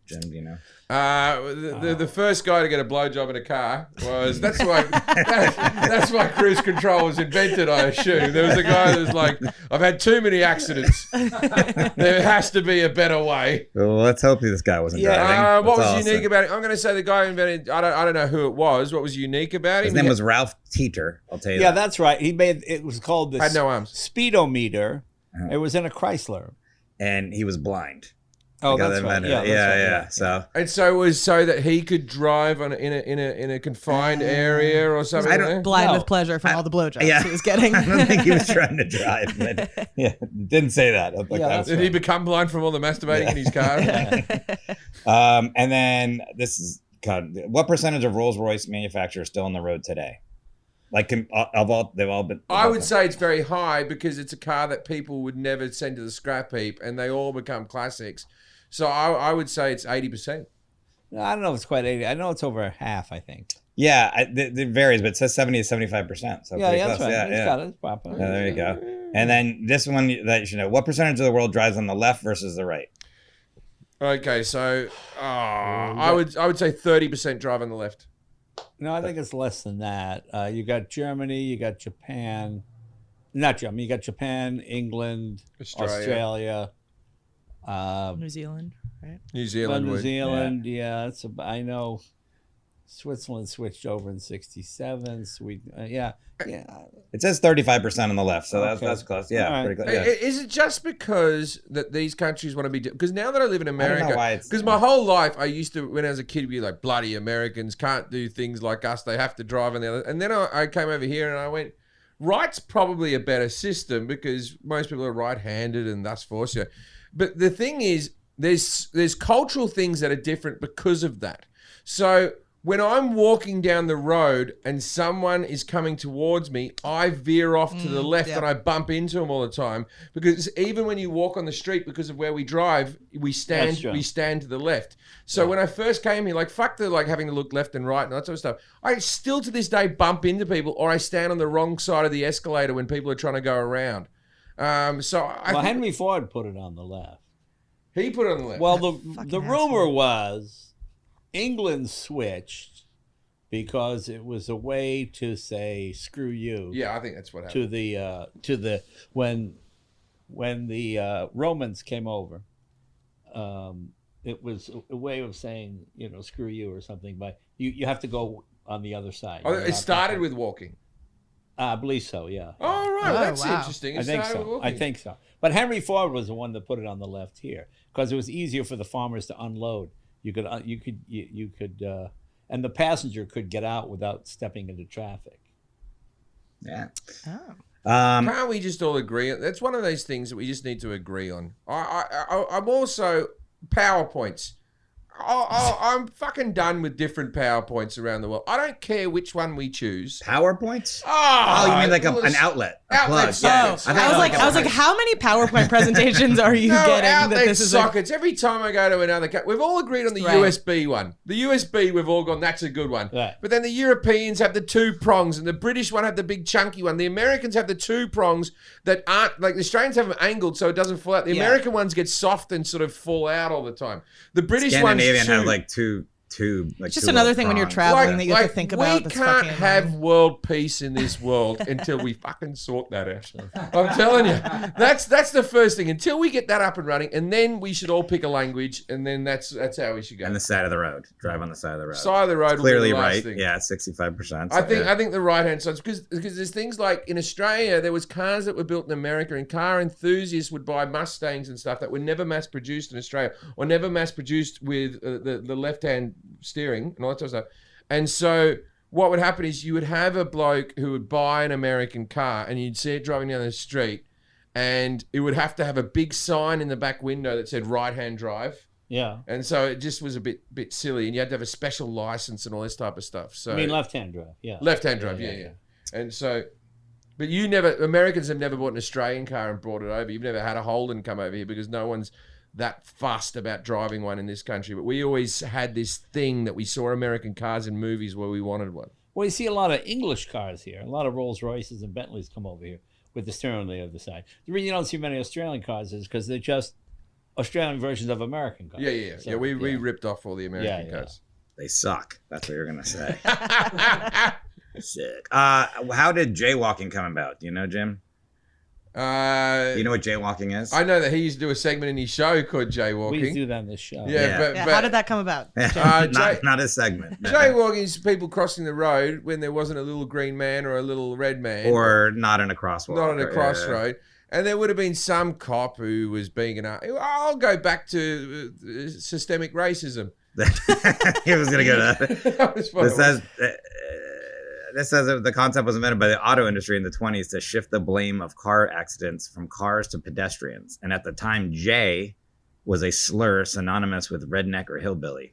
Jim, do you know? The first guy to get a blowjob in a car was that's why cruise control was invented. I assume there was a guy that was like, I've had too many accidents. There has to be a better way. Well, let's hope this guy wasn't driving. What That's was all unique about it? I'm going to say the guy who invented. I don't know who it was. What was unique about him? His name was Ralph Teeter. I'll tell you. Yeah, that. that's right. He made it was called the Had no arms. speedometer. It was in a Chrysler. And he was blind. Oh, The guy that's that right. invented Yeah, it. that's right. Yeah. So And so it was so that he could drive in a confined area or something. I don't- like that? Blind No. with pleasure from all the blowjobs yeah. he was getting. I don't think he was trying to drive. But yeah, didn't say that. I think Yeah, that that's was Did he become blind from all the masturbating in his car? And then this is what percentage of Rolls-Royce manufacturers are still on the road today? Like they've all been. I would say it's very high because it's a car that people would never send to the scrap heap, and they all become classics. So I would say it's 80%. No, I don't know if it's quite 80. I know it's over half, I think. Yeah, it varies, but it says 70 to 75%. So Yeah, pretty that's close. right. Yeah, It's yeah. got it. It's proper. Yeah, there you go. And then this one that you should know: what percentage of the world drives on the left versus the right? Okay, so I would say 30% drive on the left. No, I think it's less than that. You got Germany, you got Japan. Not Germany, you got Japan, England, Australia. New Zealand, right? New Zealand New would. Zealand, yeah. I know Switzerland switched over in 67. Sweden, yeah. It says 35% on the left, so Okay. that's close. Yeah, All right. pretty close. Yeah. Is it just because that these countries want to be? Because now that I live in know America, why it's- because my whole life I used to, when I was a kid, be like, bloody Americans can't do things like us. They have to drive on the other. And then I came over here and I went, Right's probably a better system because most people are right-handed and thus force you. But the thing is, there's cultural things that are different because of that. So when I'm walking down the road and someone is coming towards me, I veer off to the left and I bump into them all the time because even when you walk on the street, because of where we drive, we stand to the left. So when I first came here, like fuck the like having to look left and right and that sort of stuff. I still to this day bump into people or I stand on the wrong side of the escalator when people are trying to go around. Henry Ford put it on the left. He put it on the left. Well, the rumor was England switched because it was a way to say screw you. Yeah, I think that's what happened. When the Romans came over, it was a way of saying, screw you or something. But you have to go on the other side. Oh, it started with walking. I believe so. Yeah. Oh right, that's interesting. I think so. But Henry Ford was the one that put it on the left here because it was easier for the farmers to unload. You could, and the passenger could get out without stepping into traffic. Yeah. Oh. Can't we just all agree? That's one of those things that we just need to agree on. I'm also PowerPoints. I'm fucking done with different PowerPoints around the world. I don't care which one we choose. PowerPoints? Oh, you mean like an outlet? Outlet sockets. I was like, how many PowerPoint presentations are you getting? Outlet sockets. Every time I go to another country, we've all agreed on the USB one. The USB, we've all gone, that's a good one. Right. But then the Europeans have the 2 prongs, and the British one have the big chunky one. The Americans have the 2 prongs that aren't, like the Australians have them angled so it doesn't fall out. The American ones get soft and sort of fall out all the time. The British ones have like two like just another thing when you're traveling that you have to think about. We can't have world peace in this world until we fucking sort that out. I'm telling you, that's the first thing. Until we get that up and running, and then we should all pick a language, and then that's how we should go. And the side of the road, drive on the side of the road. Side of the road, clearly will be the last right. thing. Yeah, 65%. I think the right hand side because there's things like in Australia there was cars that were built in America, and car enthusiasts would buy Mustangs and stuff that were never mass produced in Australia or never mass produced with the left hand steering and all that sort of stuff. And so what would happen is you would have a bloke who would buy an American car and you'd see it driving down the street and it would have to have a big sign in the back window that said right-hand drive. Yeah. And so it just was a bit silly and you had to have a special license and all this type of stuff. So I mean left-hand drive, yeah. Left-hand drive, yeah. And so, but Americans have never bought an Australian car and brought it over. You've never had a Holden come over here because no one's that fussed about driving one in this country. But we always had this thing that we saw American cars in movies where we wanted one. Well, you see a lot of English cars here. A lot of Rolls Royces and Bentleys come over here with the steering on the other side. The reason you don't see many Australian cars is because they're just Australian versions of American cars. Yeah. So, we ripped off all the American cars. They suck. That's what you're going to say. Sick. How did jaywalking come about? Do you know, Jim? You know what jaywalking is? I know that he used to do a segment in his show called Jaywalking. We used to do that on this show. But how did that come about? Not a segment. Jaywalking is people crossing the road when there wasn't a little green man or a little red man. Or not in a crosswalk. Not in a crossroad. And there would have been some cop who was being I'll go back to systemic racism. He was going to go to that. This says the concept was invented by the auto industry in the 1920s to shift the blame of car accidents from cars to pedestrians. And at the time, Jay was a slur synonymous with redneck or hillbilly.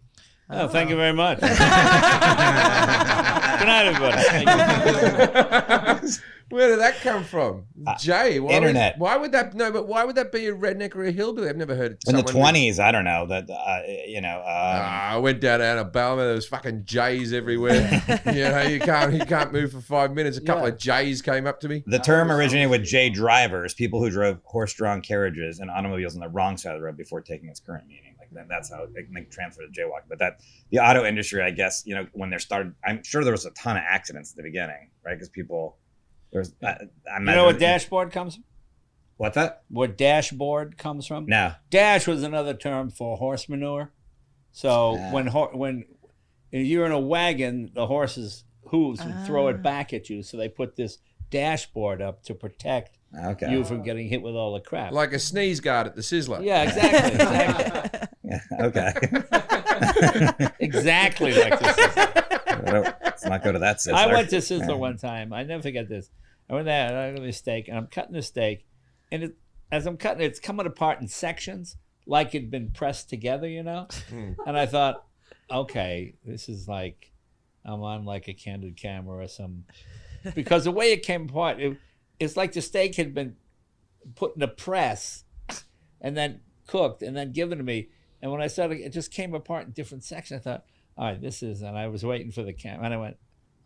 Oh, thank you very much. Good night, everybody. Thank you. Where did that come from? Jay, internet. Why would that be a redneck or a hillbilly? I've never heard it. In the 1920s, I don't know. That I went down to Alabama. There was fucking Jays everywhere. You can't move for 5 minutes. A couple of Jays came up to me. The term originated with Jay drivers, people who drove horse-drawn carriages and automobiles on the wrong side of the road before taking its current meaning. Then that's how it transferred to jaywalking. But the auto industry, I guess, when they started, I'm sure there was a ton of accidents at the beginning, right? Because people, you know what dashboard comes from? What's that? Where dashboard comes from? No. Dash was another term for horse manure. So when you're in a wagon, the horse's hooves would throw it back at you. So they put this dashboard up to protect you from getting hit with all the crap. Like a sneeze guard at the Sizzler. Yeah, exactly. Yeah, okay. Exactly like the Sizzler. Let's not go to that Sizzler. I went to Sizzler one time. I never forget this. I went there and I got the steak, and I'm cutting the steak, and as I'm cutting it, it's coming apart in sections like it'd been pressed together, you know? And I thought, okay, this is like I'm on like a candid camera or some, because the way it came apart, it's like the steak had been put in a press and then cooked and then given to me. And when I started, it just came apart in different sections. I thought, all right, and I was waiting for the camera, and I went,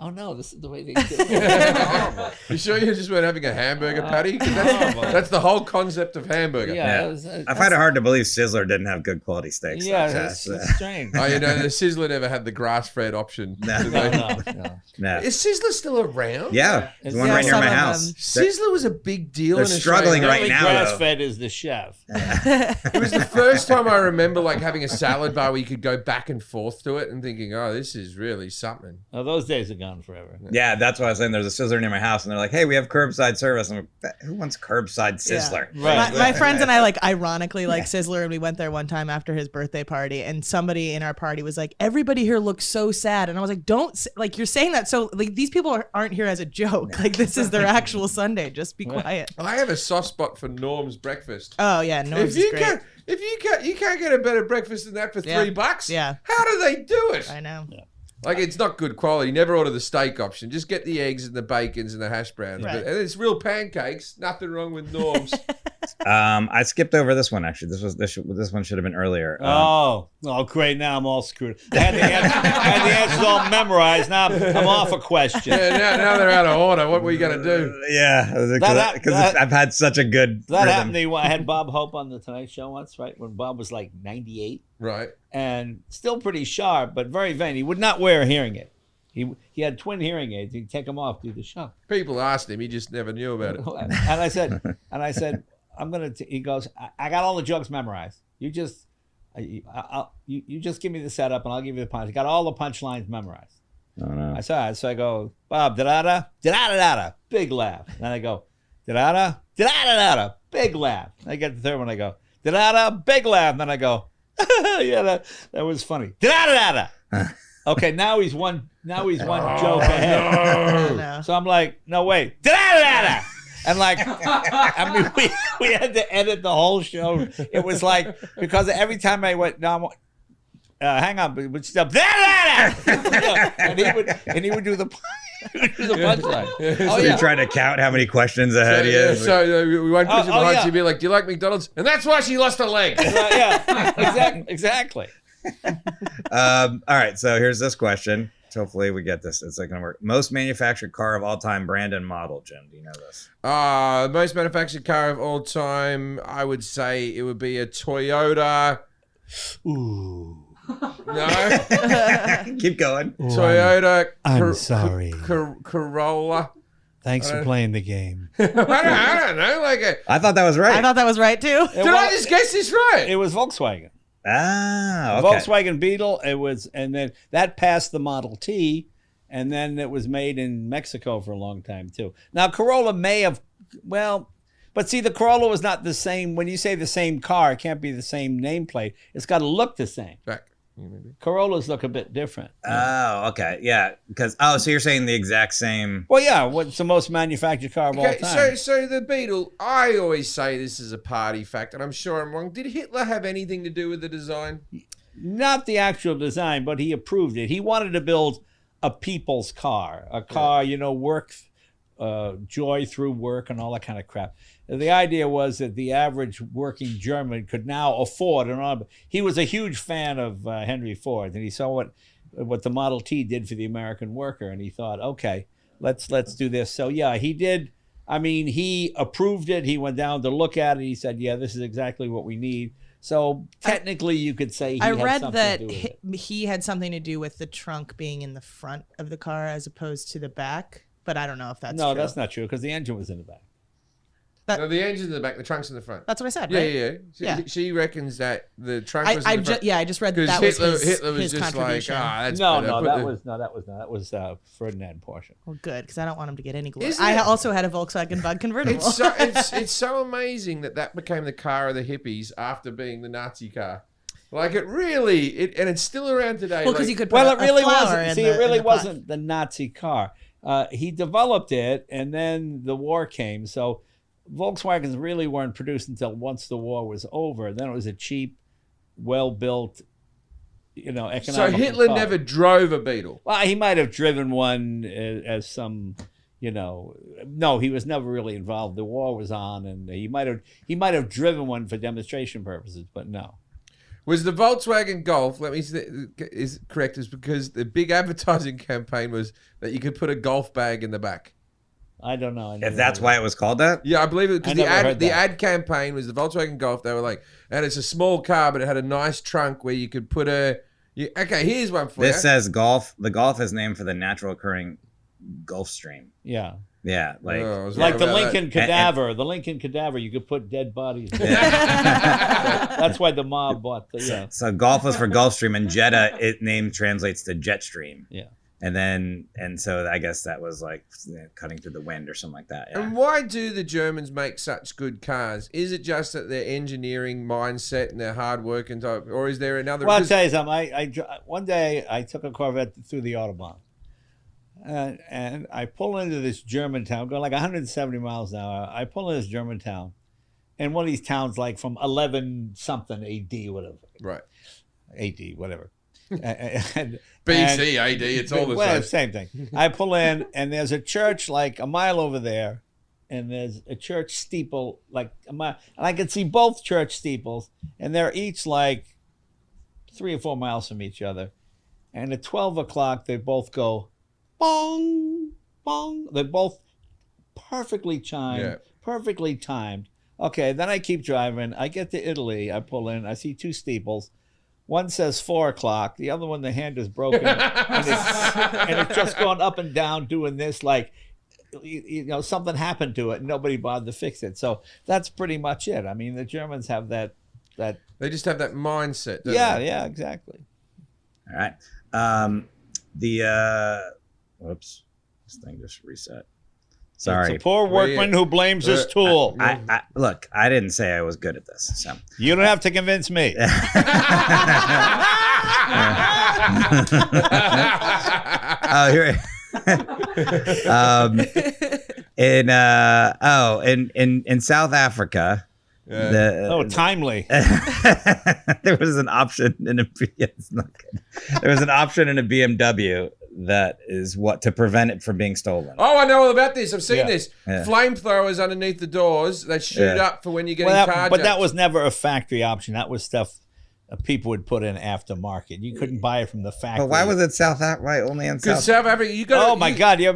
oh no, this is the way they do it. You sure you just weren't having a hamburger patty? 'Cause that's the whole concept of hamburger. Yeah. I find it hard to believe Sizzler didn't have good quality steaks. Yeah, it's strange. Oh, the Sizzler never had the grass-fed option. No. Is Sizzler still around? Yeah, the one right near my house. Sizzler was a big deal. They're in struggling Australia. right now, though. Grass-fed is the chef. It was the first time I remember like having a salad bar where you could go back and forth to it and thinking, oh, this is really something. Oh, those days are gone forever. Yeah, that's what I was saying. There's a Sizzler near my house, and they're like, hey, we have curbside service. I'm like, who wants curbside Sizzler? Yeah. Right. My friends and I like ironically like Sizzler, and we went there one time after his birthday party, and somebody in our party was like, everybody here looks so sad. And I was like, like, you're saying that so like these people aren't here as a joke. Like, this is their actual Sunday. Just be quiet. I have a soft spot for Norm's breakfast. Oh yeah, no. If you can't get a better breakfast than that for $3. Yeah. How do they do it? I know. Yeah. Like, it's not good quality. Never order the steak option. Just get the eggs and the bacons and the hash browns. Right. And it's real pancakes. Nothing wrong with Norm's. I skipped over this one actually. This one should have been earlier. Oh, great! Now I'm all screwed. I had the answers all memorized. Now I'm off a question. Yeah, now they're out of order. What were you going to do? Yeah, because I've had such a good. That rhythm. happened to me. I had Bob Hope on the Tonight Show once, right? When Bob was like 98 Right. and still pretty sharp, but very vain. He would not wear a hearing aid. He had twin hearing aids. He'd take them off, do the show. People asked him. He just never knew about it. And I said, I'm gonna. He goes, I got all the jokes memorized. You just give me the setup, and I'll give you the punch. I got all the punchlines memorized. Oh, no. I saw it, so I go, Bob, da-da-da, da-da-da-da, big laugh. And then I go, da-da-da, da-da-da-da, big laugh. And I get the third one, I go, da-da-da, big laugh. And then I go, yeah, that was funny. Da-da-da-da. Okay, now he's one joke ahead. No. So I'm like, no, wait. Da-da-da-da. And like, I mean, we had to edit the whole show. It was like, because every time I went, no, hang on, but still, and he would do the punchline. So you're trying to count how many questions ahead he is. So we won't put you behind. yeah. She'd be like, "Do you like McDonald's?" And that's why she lost her leg. Yeah, exactly. All right, so here's this question. Hopefully we get this. It's like gonna work. Most manufactured car of all time, brand and model. Jim, do you know this? Most manufactured car of all time, I would say it would be a Toyota. Ooh. No. Keep going. Toyota. I'm sorry. Corolla. Thanks for playing the game. I don't know. I thought that was right. I thought that was right too. Did I just guess this right? It was Volkswagen. Ah, okay. Volkswagen Beetle. It was, and then that passed the Model T, and then it was made in Mexico for a long time too. Now Corolla may have, but see, the Corolla was not the same. When you say the same car, it can't be the same nameplate. It's got to look the same. Back. Maybe. Corollas look a bit different. Oh, okay, yeah. Because so you're saying the exact same? Well, yeah. What's the most manufactured car of all time? So the Beetle. I always say this is a party fact, and I'm sure I'm wrong. Did Hitler have anything to do with the design? Not the actual design, but he approved it. He wanted to build a people's car, a car, work, joy through work, and all that kind of crap. The idea was that the average working German could now afford he was a huge fan of Henry Ford, and he saw what the Model T did for the American worker, and he thought, okay, let's do this. So yeah, he did. I mean, he approved it. He went down to look at it. He said, yeah, this is exactly what we need. So technically, you could say he I had read something that to do with it. he had something to do with the trunk being in the front of the car as opposed to the back, but I don't know if that's No, true. That's not true because the engine was in the back. No, the engine's in the back, the trunk's in the front. That's what I said, Yeah, right? yeah. She reckons that the trunk was in the front. I just read that Because was Hitler was his just like, contribution. that's No, better. that was Ferdinand Porsche. Well, good, because I don't want him to get any glory. Isn't I it- also had a Volkswagen Bug convertible. It's so amazing that became the car of the hippies after being the Nazi car. Like it really, and it's still around today. well, because like, you could put Well, a it really flower wasn't. in See, the, it really in the pot. wasn't the Nazi car. He developed it, and then the war came. So Volkswagens really weren't produced until once the war was over. Then it was a cheap, well-built, economical So Hitler car. never drove a Beetle. Well, he might have driven one as some, no, he was never really involved. The war was on, and he might have driven one for demonstration purposes, but no. Was the Volkswagen Golf, is correct, is because the big advertising campaign was that you could put a golf bag in the back. I don't know. If that's why it was called that? Yeah, I believe it, because I never heard the that. ad campaign was the Volkswagen Golf. They were like, and it's a small car, but it had a nice trunk where you could put okay, here's one for you. This says Golf. The Golf is named for the natural occurring Gulf Stream. Yeah. Yeah, like Oh, I was Like right the about that. Lincoln cadaver. The Lincoln cadaver, you could put dead bodies in. That's why the mob bought the, yeah. So Golf was for Gulf Stream, and Jetta, it name translates to jet stream. Yeah. And so I guess that was like cutting through the wind or something like that. Yeah. And why do the Germans make such good cars? Is it just that their engineering mindset and their hard work and type, or is there another? Well, I'll tell you something. One day I took a Corvette through the Autobahn. And I pull into this German town, going like 170 miles an hour. I pull into this German town, and one of these towns like from 11 something AD, whatever. Right. AD, whatever. and, BC, AD, it's all the well, same. same thing. I pull in, and there's a church like a mile over there, and there's a church steeple like a mile. And I can see both church steeples, and they're each like 3 or 4 miles from each other. And at 12 o'clock, they both go, bong, bong. They're both perfectly chimed, Yeah. perfectly timed. Okay, then I keep driving. I get to Italy. I pull in. I see 2 steeples. One says 4 o'clock. The other one, the hand is broken. and it's just going up and down doing this like, something happened to it. Nobody bothered to fix it. So that's pretty much it. I mean, the Germans have that. They just have that mindset, don't Yeah, they? yeah, exactly. All right. Whoops, this thing just reset. Sorry. It's a poor workman who blames his tool. I look, I didn't say I was good at this. So. You don't have to convince me. Oh, here. In South Africa, Timely. there was an option in a it's not good. There was an option in a BMW that is what to prevent it from being stolen. Oh, I know all about this. I've seen this. Yeah. Flamethrowers underneath the doors. They shoot up for when you're getting carjacked. But that was never a factory option. That was stuff people would put in aftermarket. You couldn't buy it from the factory. But why was it South Africa? Why only in Because South? South Africa, you go. Oh my God! You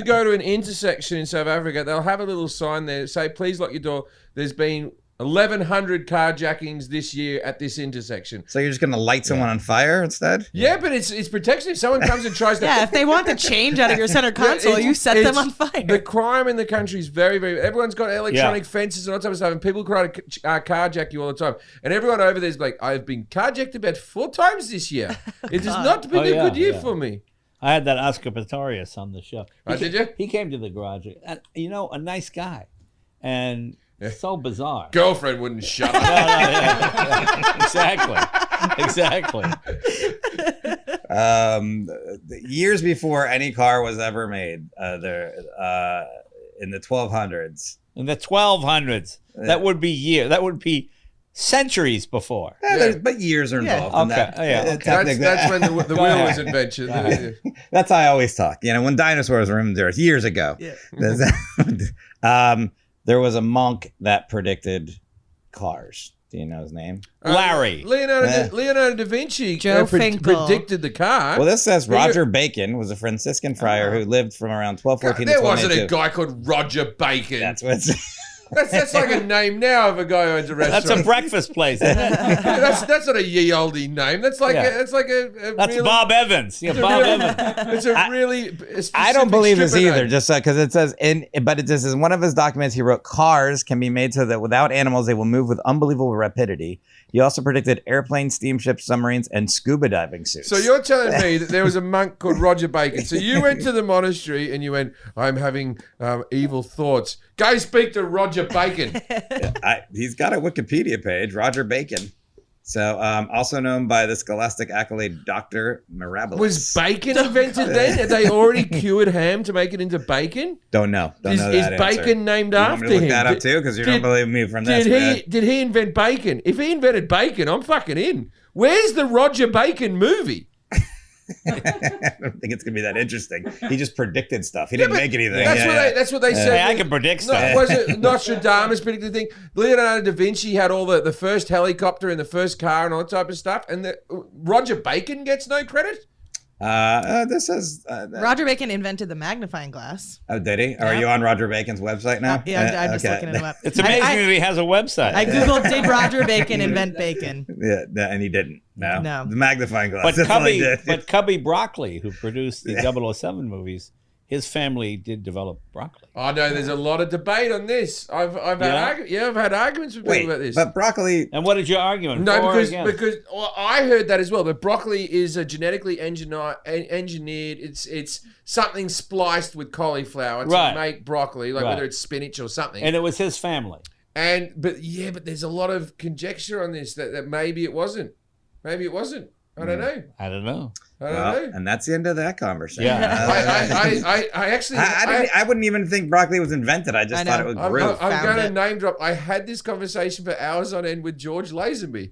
go to an intersection in South Africa. They'll have a little sign there say, "Please lock your door." There's been 1,100 carjackings this year at this intersection. So you're just gonna light someone on fire instead? Yeah, but it's protection. If someone comes and tries to, Yeah, if they want the change out of your center console, you set them on fire. The crime in the country is very, very. Everyone's got electronic fences and all that type of stuff, and people try to carjack you all the time. And everyone over there's like, I've been carjacked about 4 times this year. It has not been a good year for me. I had that Oscar Pistorius on the show. Did you? He came to the garage. And, a nice guy, and so bizarre. Girlfriend wouldn't shut up. Exactly. Years before any car was ever made, in the 1200s. In the 1200s, that would be centuries before. But years are involved in that. That's when the wheel was invented. That's how I always talk. When dinosaurs were in the earth years ago. Yeah. There was a monk that predicted cars. Do you know his name? Larry. Leonardo da Vinci Joe Finkel. predicted the car. Well, this says Roger Bacon was a Franciscan friar who lived from around 1214 to 1292. There wasn't a guy called Roger Bacon. That's what it's... That's like a name now of a guy who owns a restaurant. That's a breakfast place, isn't it? that's not a ye olde name. That's like That's really, Bob Evans. Yeah, Bob Evans. It's a really. I don't believe this stripper either. name. Just because it says but it just says in one of his documents he wrote cars can be made so that without animals they will move with unbelievable rapidity. He also predicted airplanes, steamships, submarines, and scuba diving suits. So you're telling me that there was a monk called Roger Bacon. So you went to the monastery and you went, I'm having evil thoughts. Go speak to Roger Bacon. He's got a Wikipedia page, Roger Bacon. So, also known by the scholastic accolade Dr. Mirabilis. Was bacon invented then? Had they already cured ham to make it into bacon? Don't know. Don't Is know that answer. bacon named You want after me to look him? that up too? Because you don't believe me from this. Did he invent bacon? If he invented bacon, I'm fucking in. Where's the Roger Bacon movie? I don't think it's gonna be that interesting. He just predicted stuff. He didn't make anything. That's what they said. Hey, I can predict stuff. Was it Nostradamus predicted the thing? Leonardo da Vinci had all the first helicopter and the first car and all that type of stuff. And Roger Bacon gets no credit? This is Roger Bacon invented the magnifying glass. Oh, did he? Are you on Roger Bacon's website now? Yeah, I'm just looking him up. It's amazing that he has a website. I googled, did Roger Bacon invent bacon? Yeah, and he didn't. No. The magnifying glass. But That's all he did. Cubby Broccoli, who produced the 007 movies, his family did develop broccoli. I know there's a lot of debate on this. I've had arguments with people about this. But broccoli. And what is your argument? No, because well, I heard that as well. But broccoli is a genetically engineered. It's something spliced with cauliflower to make broccoli, like whether it's spinach or something. And it was his family. But there's a lot of conjecture on this that maybe it wasn't. Maybe it wasn't. I don't know. I don't know. And that's the end of that conversation. Yeah. I wouldn't even think broccoli was invented. I just thought it was grew. I'm going to name drop. I had this conversation for hours on end with George Lazenby.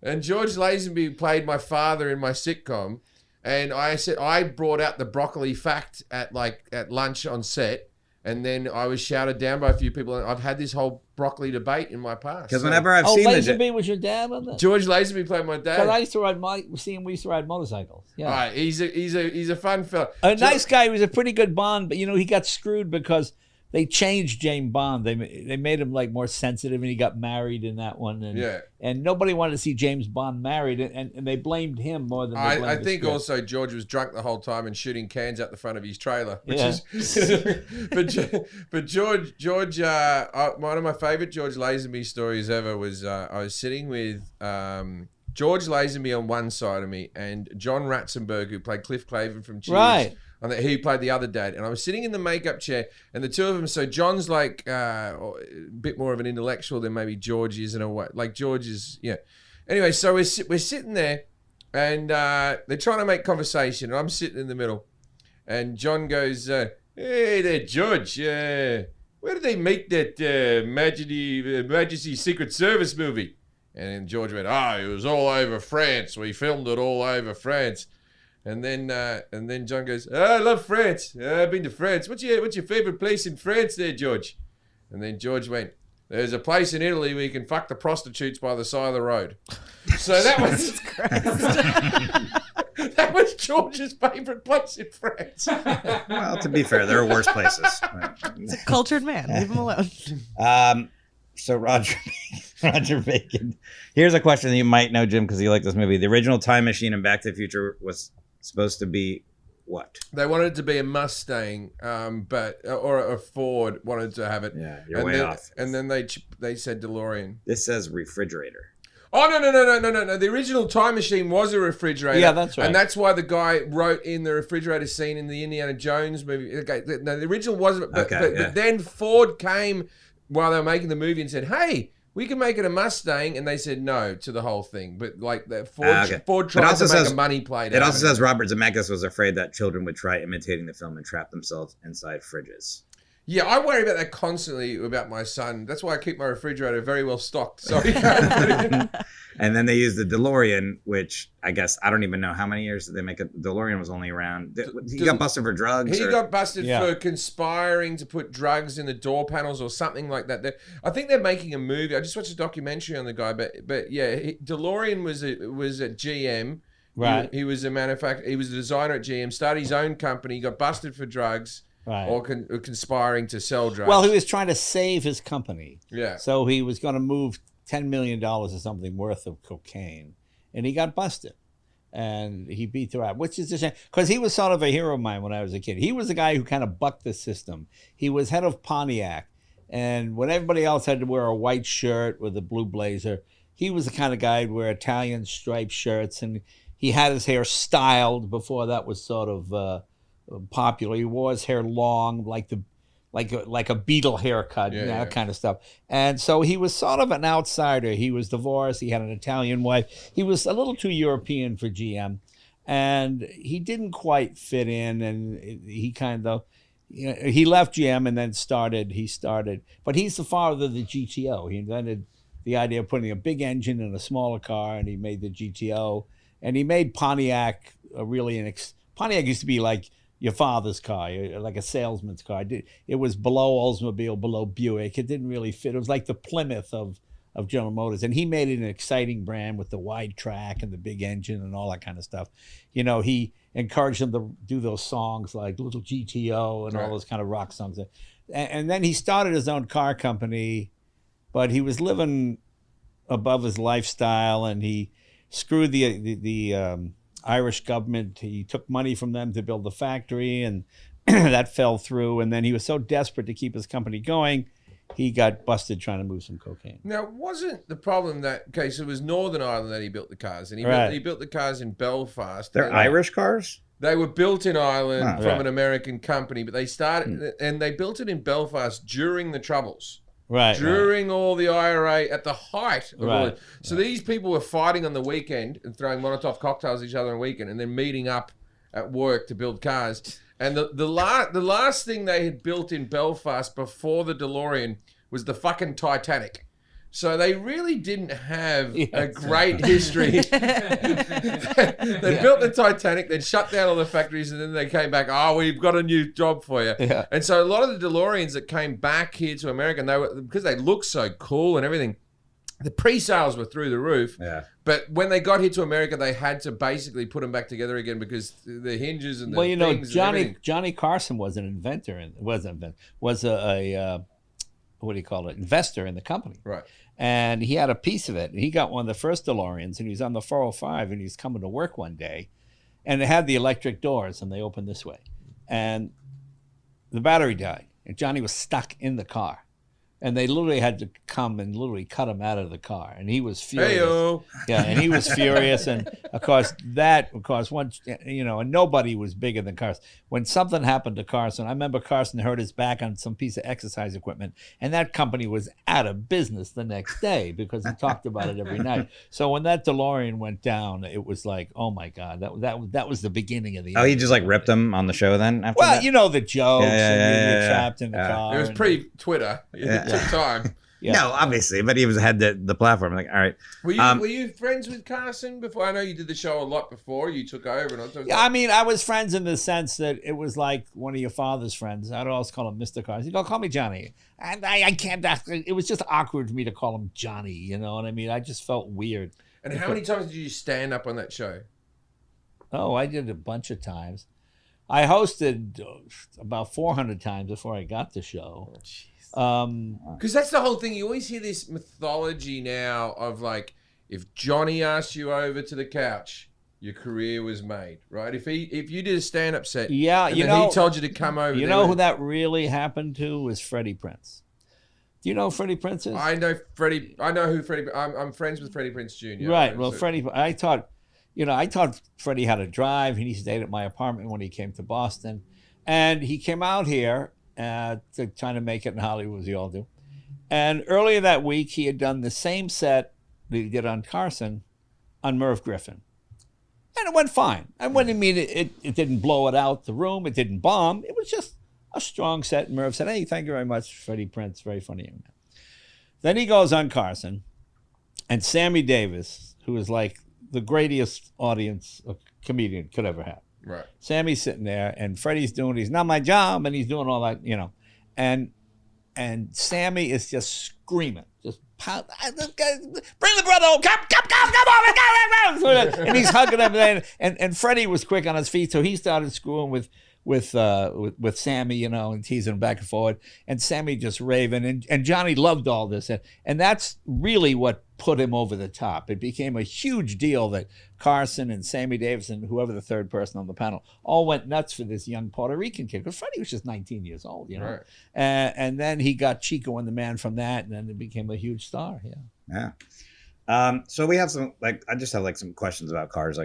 And George Lazenby played my father in my sitcom. And I said, I brought out the broccoli fact at lunch on set. And then I was shouted down by a few people. And I've had this whole broccoli debate in my past. Because whenever I've seen Lazenby was your dad on that? George Lazenby played my dad. Because I used to ride we used to ride motorcycles. Yeah. All right, he's a fun fella. Nice guy. He was a pretty good Bond, but he got screwed because they changed James Bond. They made him like more sensitive, and he got married in that one. And nobody wanted to see James Bond married, and they blamed him more than they blamed I think script. also George was drunk the whole time and shooting cans out the front of his trailer. Which Yeah. but George, one of my favorite George Lazenby stories ever was I was sitting with George Lazenby on one side of me and John Ratzenberg, who played Cliff Clavin from Cheers. Right. He played the other dad, and I was sitting in the makeup chair, and the two of them. So John's like a bit more of an intellectual than maybe George is in a way. Like George is, Anyway, so we're sitting there, and they're trying to make conversation, and I'm sitting in the middle, and John goes, "Hey there, George. Where did they make that Majesty Secret Service movie?" And George went, "It was all over France. We filmed it all over France." And then John goes, "I love France. I've been to France. What's your favorite place in France there, George?" And then George went, "There's a place in Italy where you can fuck the prostitutes by the side of the road." So that was that was George's favorite place in France. Well, to be fair, there are worse places. He's a cultured man. Leave him alone. So Roger Bacon. Here's a question that you might know, Jim, because you like this movie. The original time machine in Back to the Future was supposed to be what? They wanted it to be a Mustang, or a Ford wanted to have it. Yeah, you're way off. And then they said DeLorean. This says refrigerator. Oh, no. The original time machine was a refrigerator. Yeah, that's right. And that's why the guy wrote in the refrigerator scene in the Indiana Jones movie. Okay, no, the original wasn't. But then Ford came while they were making the movie and said, "Hey, we can make it a Mustang," and they said no to the whole thing. But like Ford tried to make a money play. It also says Robert Zemeckis was afraid that children would try imitating the film and trap themselves inside fridges. Yeah, I worry about that constantly about my son. That's why I keep my refrigerator very well stocked. So he can't put it in. And then they used the DeLorean, which I guess I don't even know how many years did they make it. DeLorean was only around. He got busted for drugs. He got busted for conspiring to put drugs in the door panels or something like that. I think they're making a movie. I just watched a documentary on the guy, but yeah, DeLorean was at GM. Right. He was a manufacturer. He was a designer at GM. Started his own company. Got busted for drugs. Right. Or conspiring to sell drugs. Well, he was trying to save his company. Yeah. So he was going to move $10 million or something worth of cocaine. And he got busted. And he beat the rap, which is a shame. Because he was sort of a hero of mine when I was a kid. He was the guy who kind of bucked the system. He was head of Pontiac. And when everybody else had to wear a white shirt with a blue blazer, he was the kind of guy who'd wear Italian striped shirts. And he had his hair styled before that was sort of... popular. He wore his hair long, like like a Beatle haircut, that kind of stuff. And so he was sort of an outsider. He was divorced. He had an Italian wife. He was a little too European for GM, and he didn't quite fit in. And he kind of, he left GM and then he started. But he's the father of the GTO. He invented the idea of putting a big engine in a smaller car, and he made the GTO. And he made Pontiac Pontiac used to be like your father's car, like a salesman's car. It was below Oldsmobile, below Buick. It didn't really fit. It was like the Plymouth of General Motors. And he made it an exciting brand with the wide track and the big engine and all that kind of stuff. He encouraged them to do those songs like Little GTO and all those kind of rock songs. And then he started his own car company, but he was living above his lifestyle, and he screwed the Irish government. He took money from them to build the factory, and that fell through. And then he was so desperate to keep his company going, he got busted trying to move some cocaine. Now, wasn't the problem that, so it was Northern Ireland that he built the cars, and he built the cars in Belfast. They're Irish cars? They were built in Ireland from an American company, but they started, and they built it in Belfast during the Troubles. During all the IRA, at the height of all it. So these people were fighting on the weekend and throwing Molotov cocktails at each other on the weekend, and then meeting up at work to build cars. And the last thing they had built in Belfast before the DeLorean was the fucking Titanic. So they really didn't have a great history. They built the Titanic, they'd shut down all the factories, and then they came back, we've got a new job for you. Yeah. And so a lot of the DeLoreans that came back here to America, because they looked so cool and everything, the pre-sales were through the roof. Yeah. But when they got here to America, they had to basically put them back together again because the hinges and the things. Johnny Carson was an inventor, and was a what do you call it? Investor in the company. Right. And he had a piece of it. And he got one of the first DeLoreans, and he was on the 405, and he was coming to work one day, and it had the electric doors, and they opened this way. And the battery died, and Johnny was stuck in the car. And they literally had to come and literally cut him out of the car, and he was furious. Hey-o. Yeah, and he was furious, and of course once and nobody was bigger than Carson. When something happened to Carson, I remember Carson hurt his back on some piece of exercise equipment, and that company was out of business the next day because he talked about it every night. So when that DeLorean went down, it was like, oh my God, that was the beginning of the end. He just like ripped him on the show then? After that? The jokes, and you're trapped in the car. It was pre-Twitter. It took time. Yeah. No, obviously, but he had the platform. Like, all right. Were you friends with Carson before? I know you did the show a lot before you took over. I was friends in the sense that it was like one of your father's friends. I'd always call him Mr. Carson. He'd go, call me Johnny. And I can't. It was just awkward for me to call him Johnny. You know what I mean? I just felt weird. And how many times did you stand up on that show? Oh, I did a bunch of times. I hosted about 400 times before I got the show. Because that's the whole thing. You always hear this mythology now of like, if Johnny asked you over to the couch, your career was made, right? If you did a stand-up set, he told you to come over. You know who that really happened to was Freddie Prinze. Do you know who Freddie Prinze is? I know Freddie. I know who Freddie. I'm friends with Freddie Prinze Jr. Right. Well, Freddie. I taught Freddie how to drive, and he stayed at my apartment when he came to Boston, and he came out here. To trying to make it in Hollywood, as you all do. And earlier that week, he had done the same set that he did on Carson on Merv Griffin. And it went fine. I wouldn't mean it didn't blow it out the room. It didn't bomb. It was just a strong set. And Merv said, hey, thank you very much, Freddie Prinze. Very funny young man. Then he goes on Carson. And Sammy Davis, who is like the greatest audience a comedian could ever have. Right. Sammy's sitting there, and Freddie's doing, he's not my job, and he's doing all that, and Sammy is just screaming, just pound, bring the brother home, come on, and he's hugging him, and Freddie was quick on his feet, so he started screwing with Sammy, and teasing him back and forth, and Sammy just raving, and Johnny loved all this, and that's really what put him over the top. It became a huge deal that Carson and Sammy Davis and whoever the third person on the panel all went nuts for this young Puerto Rican kid, because Freddie was just 19 years old, Right. And then he got Chico and the Man from that, and then it became a huge star. Yeah. So we have some, I just have some questions about cars.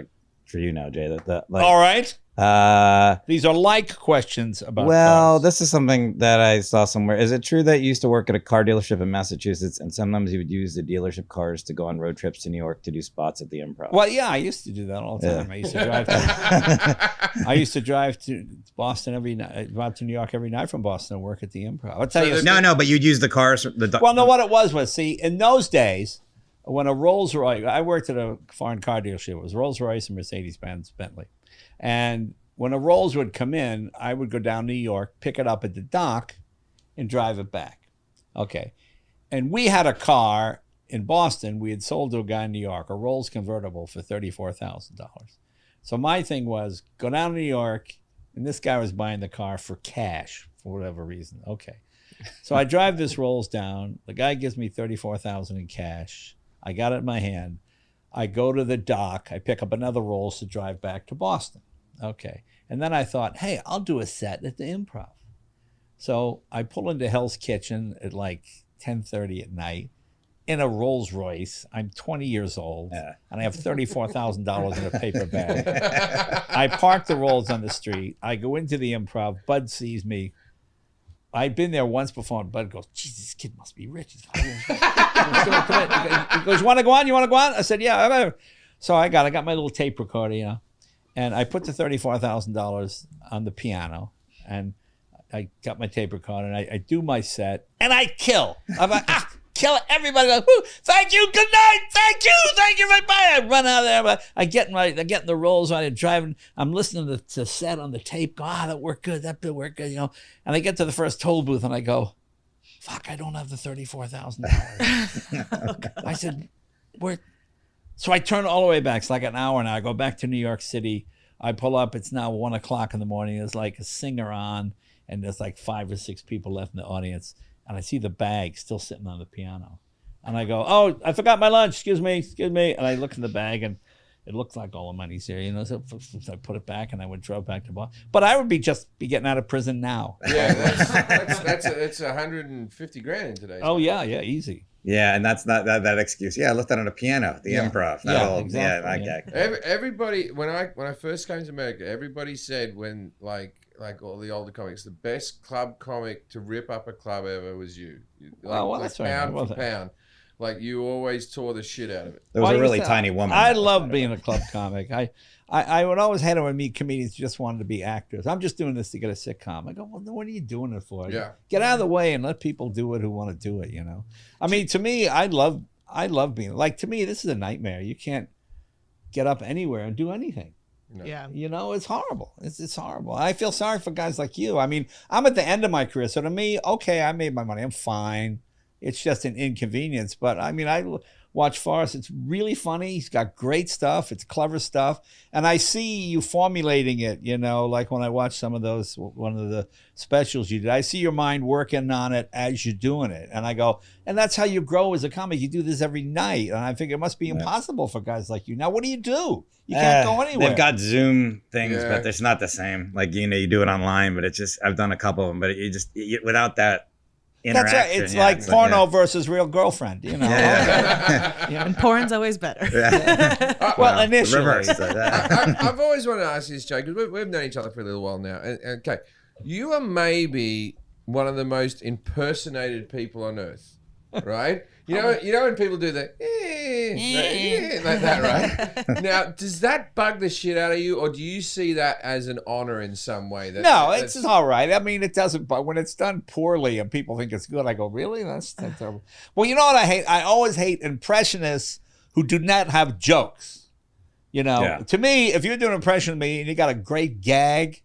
for you now, Jay. All right. Uh, These are like questions about well, cars. this is something that I saw somewhere. Is it true that you used to work at a car dealership in Massachusetts, and sometimes you would use the dealership cars to go on road trips to New York to do spots at the Improv? Well, yeah, I used to do that all the time. I used to drive to Boston every night, drive to New York every night from Boston and work at the Improv. I'll tell you. No, but you'd use the cars. Well, no, what it was, see, in those days, when a Rolls Royce, I worked at a foreign car dealership. It was Rolls Royce and Mercedes-Benz, Bentley. And when a Rolls would come in, I would go down New York, pick it up at the dock, and drive it back. Okay. And we had a car in Boston we had sold to a guy in New York, a Rolls convertible for $34,000. So my thing was, go down to New York, and this guy was buying the car for cash for whatever reason. Okay. So I drive this Rolls down. The guy gives me $34,000 in cash. I got it in my hand. I go to the dock. I pick up another Rolls to drive back to Boston. Okay. And then I thought, hey, I'll do a set at the Improv. So I pull into Hell's Kitchen at like 10:30 at night in a Rolls Royce. I'm 20 years old, and I have $34,000 in a paper bag. I park the Rolls on the street. I go into the Improv. Bud sees me. I'd been there once before, and Bud goes, "Geez, this kid must be rich." He goes, "You want to go on? You want to go on?" I said, "Yeah." So I got my little tape recorder, and I put the $34,000 on the piano, and I got my tape recorder, and I do my set, and I kill. I'm like, kill everybody. Like, woo, thank you, good night, thank you, bye-bye. I run out of there, but I get in the Rolls, I'm driving, I'm listening to the set on the tape, go, that worked good, that bit worked good, and I get to the first toll booth, and I go, fuck, I don't have the $34,000. I said, where? So I turn all the way back. It's like an hour now. I go back to New York City. I pull up. It's now 1 o'clock in the morning. There's like a singer on, and there's like 5 or 6 people left in the audience. And I see the bag still sitting on the piano. And I go, oh, I forgot my lunch. Excuse me. And I look in the bag, and it looks like all the money's here. So I put it back, and I drove back to Boston. But I would be getting out of prison now. Yeah, that's 150 grand in today's. Oh, yeah, easy. Yeah, and that's not that excuse. Yeah, I left that on a piano, the Improv. Exactly. Everybody, when I first came to America, everybody said when like all the older comics, the best club comic to rip up a club ever was you. That's right. Pound for pound. Like you always tore the shit out of it. There was a really tiny woman. I love being a club comic. I would always hate it when meet comedians who just wanted to be actors. I'm just doing this to get a sitcom. I go, well, what are you doing it for? Yeah. Get out of the way and let people do it who want to do it, I mean, to me, I love being, like, to me, this is a nightmare. You can't get up anywhere and do anything. No. Yeah. It's horrible. It's horrible. I feel sorry for guys like you. I mean, I'm at the end of my career. So to me, okay, I made my money. I'm fine. It's just an inconvenience. But I mean, I watch Forrest. It's really funny. He's got great stuff. It's clever stuff. And I see you formulating it, like when I watch one of the specials you did, I see your mind working on it as you're doing it. And I go, and that's how you grow as a comic. You do this every night. And I think it must be impossible for guys like you. Now, what do? You can't go anywhere. They've got Zoom things, but it's not the same. Like, you do it online, but it's just, I've done a couple of them, but without that interaction. That's right. It's like porno versus real girlfriend, And porn's always better. Well, initially. I've always wanted to ask you this, Jay, because we've known each other for a little while now. Okay, you are maybe one of the most impersonated people on earth, right? You know when people do that, like that, right? Now, does that bug the shit out of you, or do you see that as an honor in some way? No, it's all right. I mean, it doesn't. But when it's done poorly and people think it's good, I go, really? That's terrible. Well, you know what I hate? I always hate impressionists who do not have jokes. To me, if you're doing an impression of me and you got a great gag,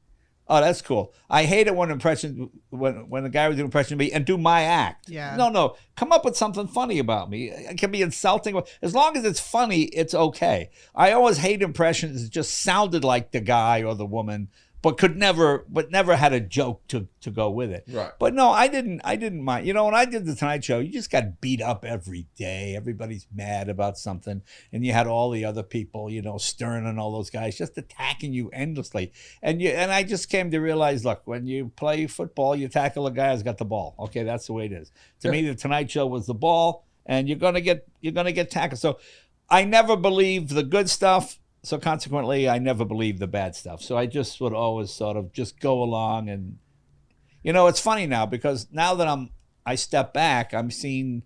oh, that's cool. I hate it when the guy would do an impression of me and do my act. Yeah. No. Come up with something funny about me. It can be insulting. As long as it's funny, it's okay. I always hate impressions that just sounded like the guy or the woman, but never had a joke to go with it. Right. But no, I didn't mind. When I did the Tonight Show, you just got beat up every day. Everybody's mad about something. And you had all the other people, Stern and all those guys just attacking you endlessly. And I just came to realize, look, when you play football, you tackle a guy who's got the ball. Okay, that's the way it is. To me, the Tonight Show was the ball, and you're gonna get tackled. So I never believed the good stuff So consequently, I never believed the bad stuff. So I just would always sort of just go along. And, it's funny now because now that I step back, I'm seeing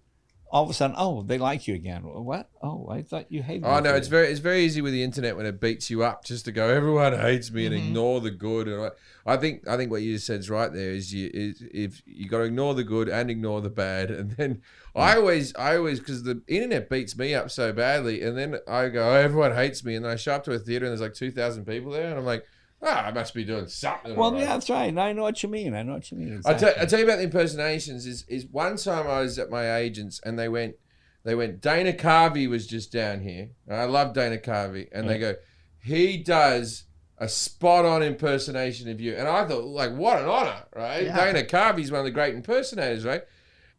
all of a sudden, oh, they like you again. What? Oh, I thought you hated me. Oh no, it's very easy with the internet when it beats you up just to go, everyone hates me and ignore the good. And I think what you just said is right there. Is if you got to ignore the good and ignore the bad, and then I always because the internet beats me up so badly, and then I go, oh, everyone hates me, and then I show up to a theater and there's like 2,000 people there, and I'm like, I must be doing something. Well, right. Yeah, that's right. I know what you mean. Exactly. I tell you about the impersonations. Is one time I was at my agent's and they went, Dana Carvey was just down here. I love Dana Carvey. And they go, he does a spot-on impersonation of you. And I thought, like, what an honor, right? Yeah. Dana Carvey's one of the great impersonators, right?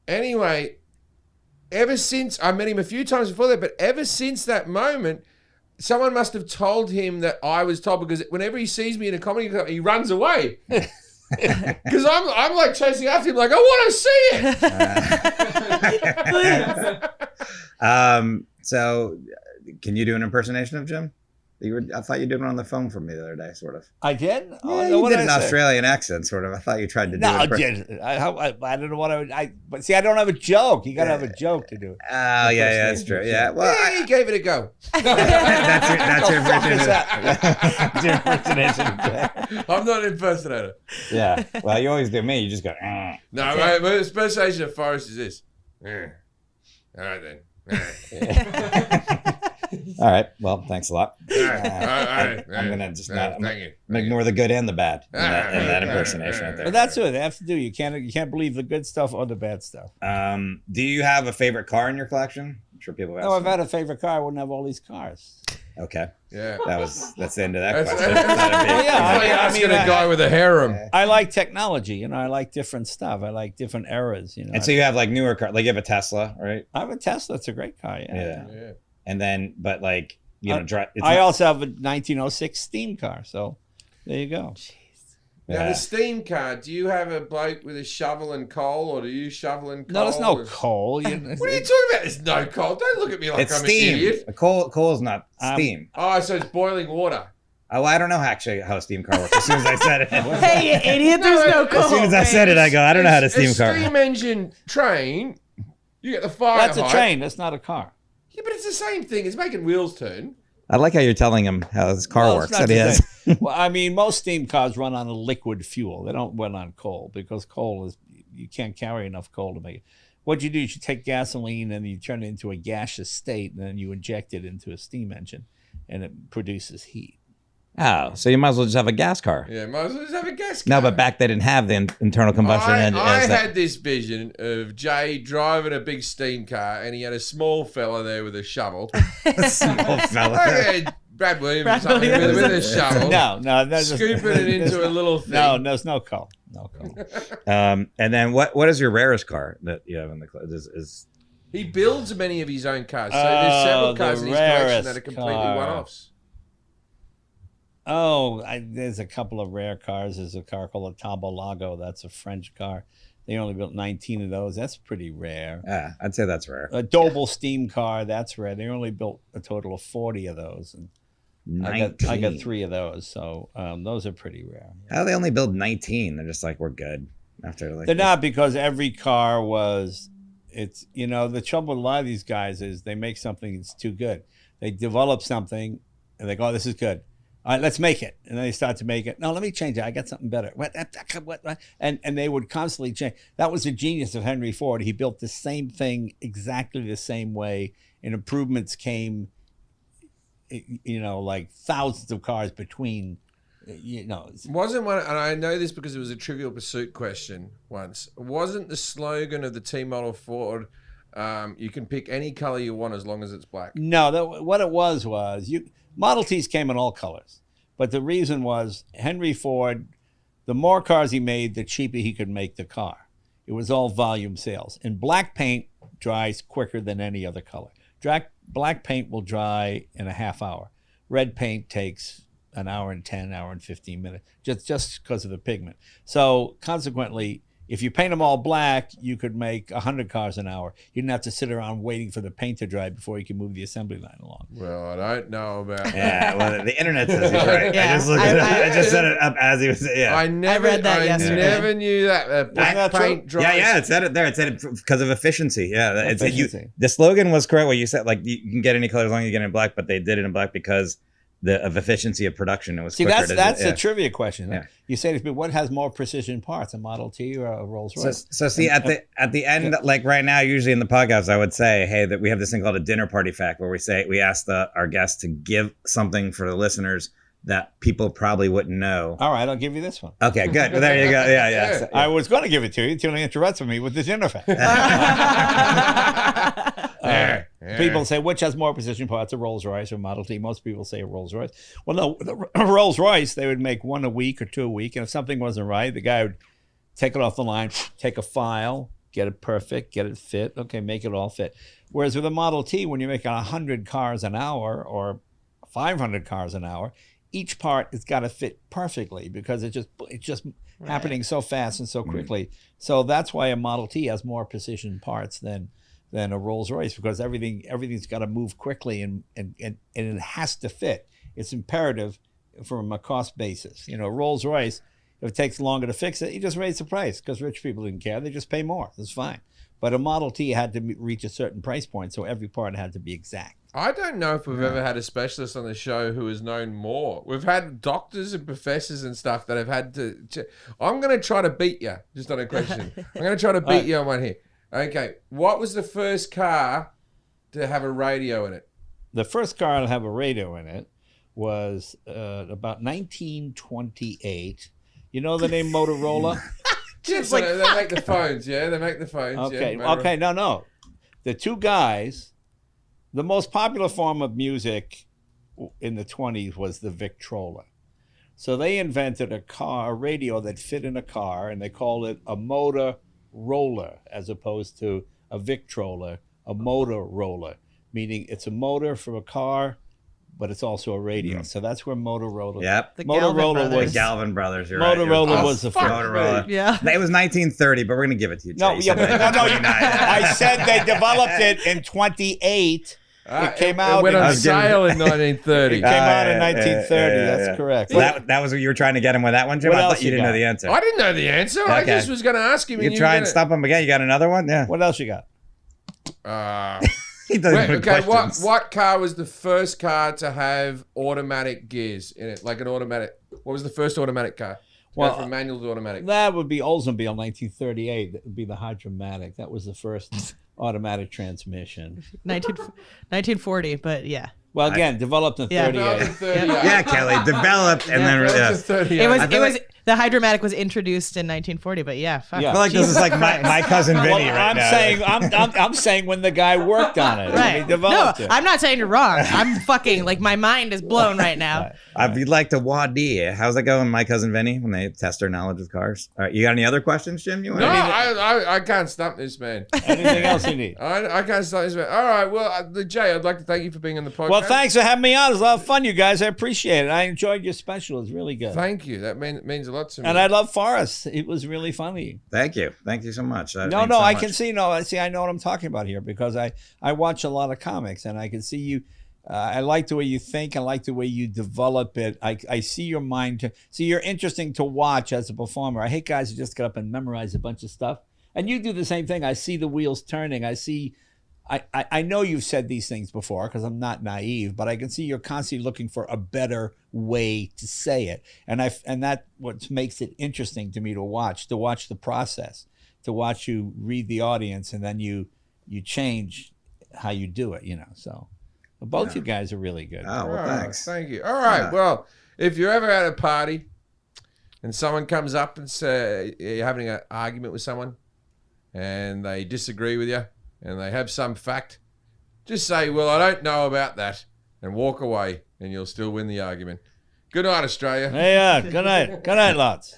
Anyway, ever since, I met him a few times before that, but ever since that moment, someone must have told him that I was told, because whenever he sees me in a comedy club, he runs away. Because I'm like chasing after him, like, I want to see it. So, can you do an impersonation of Jim? I thought you did one on the phone for me the other day, sort of. I did? Yeah, you did an Australian accent, sort of. I thought you tried to do it. I don't know what I would. But see, I don't have a joke. You got to have a joke to do it. Oh, yeah, that's true. Yeah, well, he gave it a go. that's your impersonation. I'm not an impersonator. Yeah, well, you always do me. You just go. No, my impersonation of Forrest is this. All right then. All right. Well, thanks a lot. All right. I'm gonna just ignore the good and the bad in that impersonation. Right there. But that's what they have to do. You can't believe the good stuff or the bad stuff. Do you have a favorite car in your collection? I'm sure people have. No, I've had a favorite car. I wouldn't have all these cars. Okay. Yeah. That's the end of that question. Asking a guy with a harem. I like technology. I like different stuff. I like different eras. And so you have like newer cars. Like you have a Tesla, right? I have a Tesla. It's a great car. Yeah. And then, but like, I also have a 1906 steam car. So there you go. Jeez. Now, the steam car, do you have a bloke with a shovel and coal, or do you shovel and coal? No, there's no coal. What are you talking about? There's no coal. Don't look at me like I'm steam. An idiot. Coal is not steam. So it's boiling water. Oh, I don't know how a steam car works. As soon as I said it. Hey, you idiot, there's no coal. As soon as I said it, I go, I don't know how to steam car. A steam engine train, you get the fire That's height. A train. That's not a car. Yeah, but it's the same thing. It's making wheels turn. I like how you're telling him how his car works. That he has. Well, I mean, most steam cars run on a liquid fuel. They don't run on coal because coal is, you can't carry enough coal to make it. What you do is you take gasoline and you turn it into a gaseous state, and then you inject it into a steam engine, and it produces heat. Oh, so you might as well just have a gas car. Yeah, might as well just have a gas car. No, but back they didn't have the internal combustion engine. I had this vision of Jay driving a big steam car, and he had a small fella there with a shovel. A small fella. Brad Williams with a shovel. No, scooping it into a little thing. No, there's no coal. No coal. And then what is your rarest car that you have in the is He builds many of his own cars. So there's several cars in his collection that are completely one-offs. Oh, there's a couple of rare cars. There's a car called a Tambo Lago. That's a French car. They only built 19 of those. That's pretty rare. Yeah, I'd say that's rare. A Doble steam car. That's rare. They only built a total of 40 of those. And 19. I got 3 of those. So those are pretty rare. How do they only build 19? They're just like, we're good. After they're not, because every car was, the trouble with a lot of these guys is they make something that's too good. They develop something and they go, oh, this is good. All right, let's make it. And then they start to make it. No, let me change it. I got something better. What? And they would constantly change. That was the genius of Henry Ford. He built the same thing exactly the same way, and improvements came, like thousands of cars between, Wasn't one, and I know this because it was a Trivial Pursuit question once, wasn't the slogan of the T-Model Ford, you can pick any color you want as long as it's black? No, what it was Model Ts came in all colors, but the reason was Henry Ford, the more cars he made, the cheaper he could make the car. It was all volume sales. And black paint dries quicker than any other color. Black paint will dry in a half hour. Red paint takes an hour and 10, hour and 15 minutes, just because of the pigment. So consequently, If you paint them all black, you could make 100 cars an hour. You didn't have to sit around waiting for the paint to dry before you could move the assembly line along. Well, I don't know about that. Yeah, well, the internet says he's right. Yeah. I just looked at it. I just set it up as he was. Yeah. I read that yesterday. never knew that. Black paint dries. Yeah, it said it there. It said it because of efficiency. Yeah, Efficiency. The slogan was correct. What you said, like you can get any color as long as you get it in black, but they did it in black because of efficiency of production. It was quicker that's to, a trivia question. Yeah. You say to people, what has more precision parts, a Model T or a Rolls Royce? So see, at the end, like right now, usually in the podcast, I would say, hey, that we have this thing called a dinner party fact, where we ask our guests to give something for the listeners that people probably wouldn't know. All right, I'll give you this one. Okay, good. Well, there you go. Yeah. So, I was going to give it to you until you interrupted me with the dinner fact. People say, which has more precision parts, a Rolls Royce or Model T? Most people say a Rolls Royce. Well, no, the Rolls Royce, they would make one a week or two a week. And if something wasn't right, the guy would take it off the line, take a file, get it perfect, get it fit. Okay, make it all fit. Whereas with a Model T, when you're making 100 cars an hour or 500 cars an hour, each part has got to fit perfectly because it's just happening so fast and so quickly. So that's why a Model T has more precision parts than a Rolls Royce, because everything's got to move quickly and it has to fit. It's imperative from a cost basis. You know, Rolls Royce, if it takes longer to fix it, you just raise the price because rich people didn't care. They just pay more. That's fine. But a Model T had to reach a certain price point, so every part had to be exact. I don't know if we've ever had a specialist on the show who has known more. We've had doctors and professors and stuff that have had to I'm going to try to beat you, just on a question. I'm going to try to beat you on one here. Okay, what was the first car to have a radio in it? The first car to have a radio in it was about 1928. You know the name Motorola? Just like they make the phones, yeah? They make the phones, okay. yeah. Okay, no. The two guys, the most popular form of music in the 20s was the Victrola. So they invented a radio that fit in a car, and they called it a Motorola as opposed to a Victrola, a Motorola, meaning it's a motor for a car, but it's also a radio. So that's where Motorola. Yep. Motorola The Galvin brothers. You're Motorola right. was the first. Motorola. Yeah. It was 1930, but we're gonna give it to you. No, Jay. yeah, no. I said they developed it in 28. It came out. It went in, on sale in 1930. It came out in 1930. That's correct. So that was what you were trying to get him with that one, Jim? What I else thought you you didn't got? know the answer. I didn't know the answer. I Okay. just was going to ask him. You can try and stump him again. You got another one? Yeah. What else you got? He doesn't even Okay, questions. what car was the first car to have automatic gears in it? Like an automatic. What was the first automatic car? Well, from manual to automatic. That would be Oldsmobile 1938. That would be the Hydromatic. That was the first automatic transmission. 1940, but yeah. Well, again, developed in Yeah. 38. Yeah, Kelly. Developed and then... It was the Hydromatic was introduced in 1940, but yeah. Fuck. Yeah. I feel like this is like my cousin Vinny Well, right I'm now. saying I'm saying when the guy worked on it, when Right. he developed No, it. I'm not saying you're wrong. I'm fucking like my mind is blown right now. I'd like to Wadi. How's that going, my cousin Vinny, when they test their knowledge of cars? All right, you got any other questions, Jim? You want No, I can't stump this man. Anything else you need? I can't stump this man. All right, well, Jay, I'd like to thank you for being on the podcast. Well, thanks for having me on. It was a lot of fun, you guys. I appreciate it. I enjoyed your special. It was really good. Thank you. That means a lot to me. And I love Forrest. It was really funny. Thank you so much. That No, means no, so I much. can see. No, I know what I'm talking about here because I watch a lot of comics and I can see you. I like the way you think. I like the way you develop it. I see your mind. See, you're interesting to watch as a performer. I hate guys who just get up and memorize a bunch of stuff. And you do the same thing. I see the wheels turning. I know you've said these things before because I'm not naive, but I can see you're constantly looking for a better way to say it. And that what makes it interesting to me to watch the process, to watch you read the audience and then you change how you do it, So both you guys are really good. Oh, well, thanks. Thank you. All right. Well, if you're ever at a party and someone comes up and say you're having an argument with someone and they disagree with you and they have some fact, just say, well, I don't know about that, and walk away, and you'll still win the argument. Good night, Australia. Yeah, good night. Good night, lots.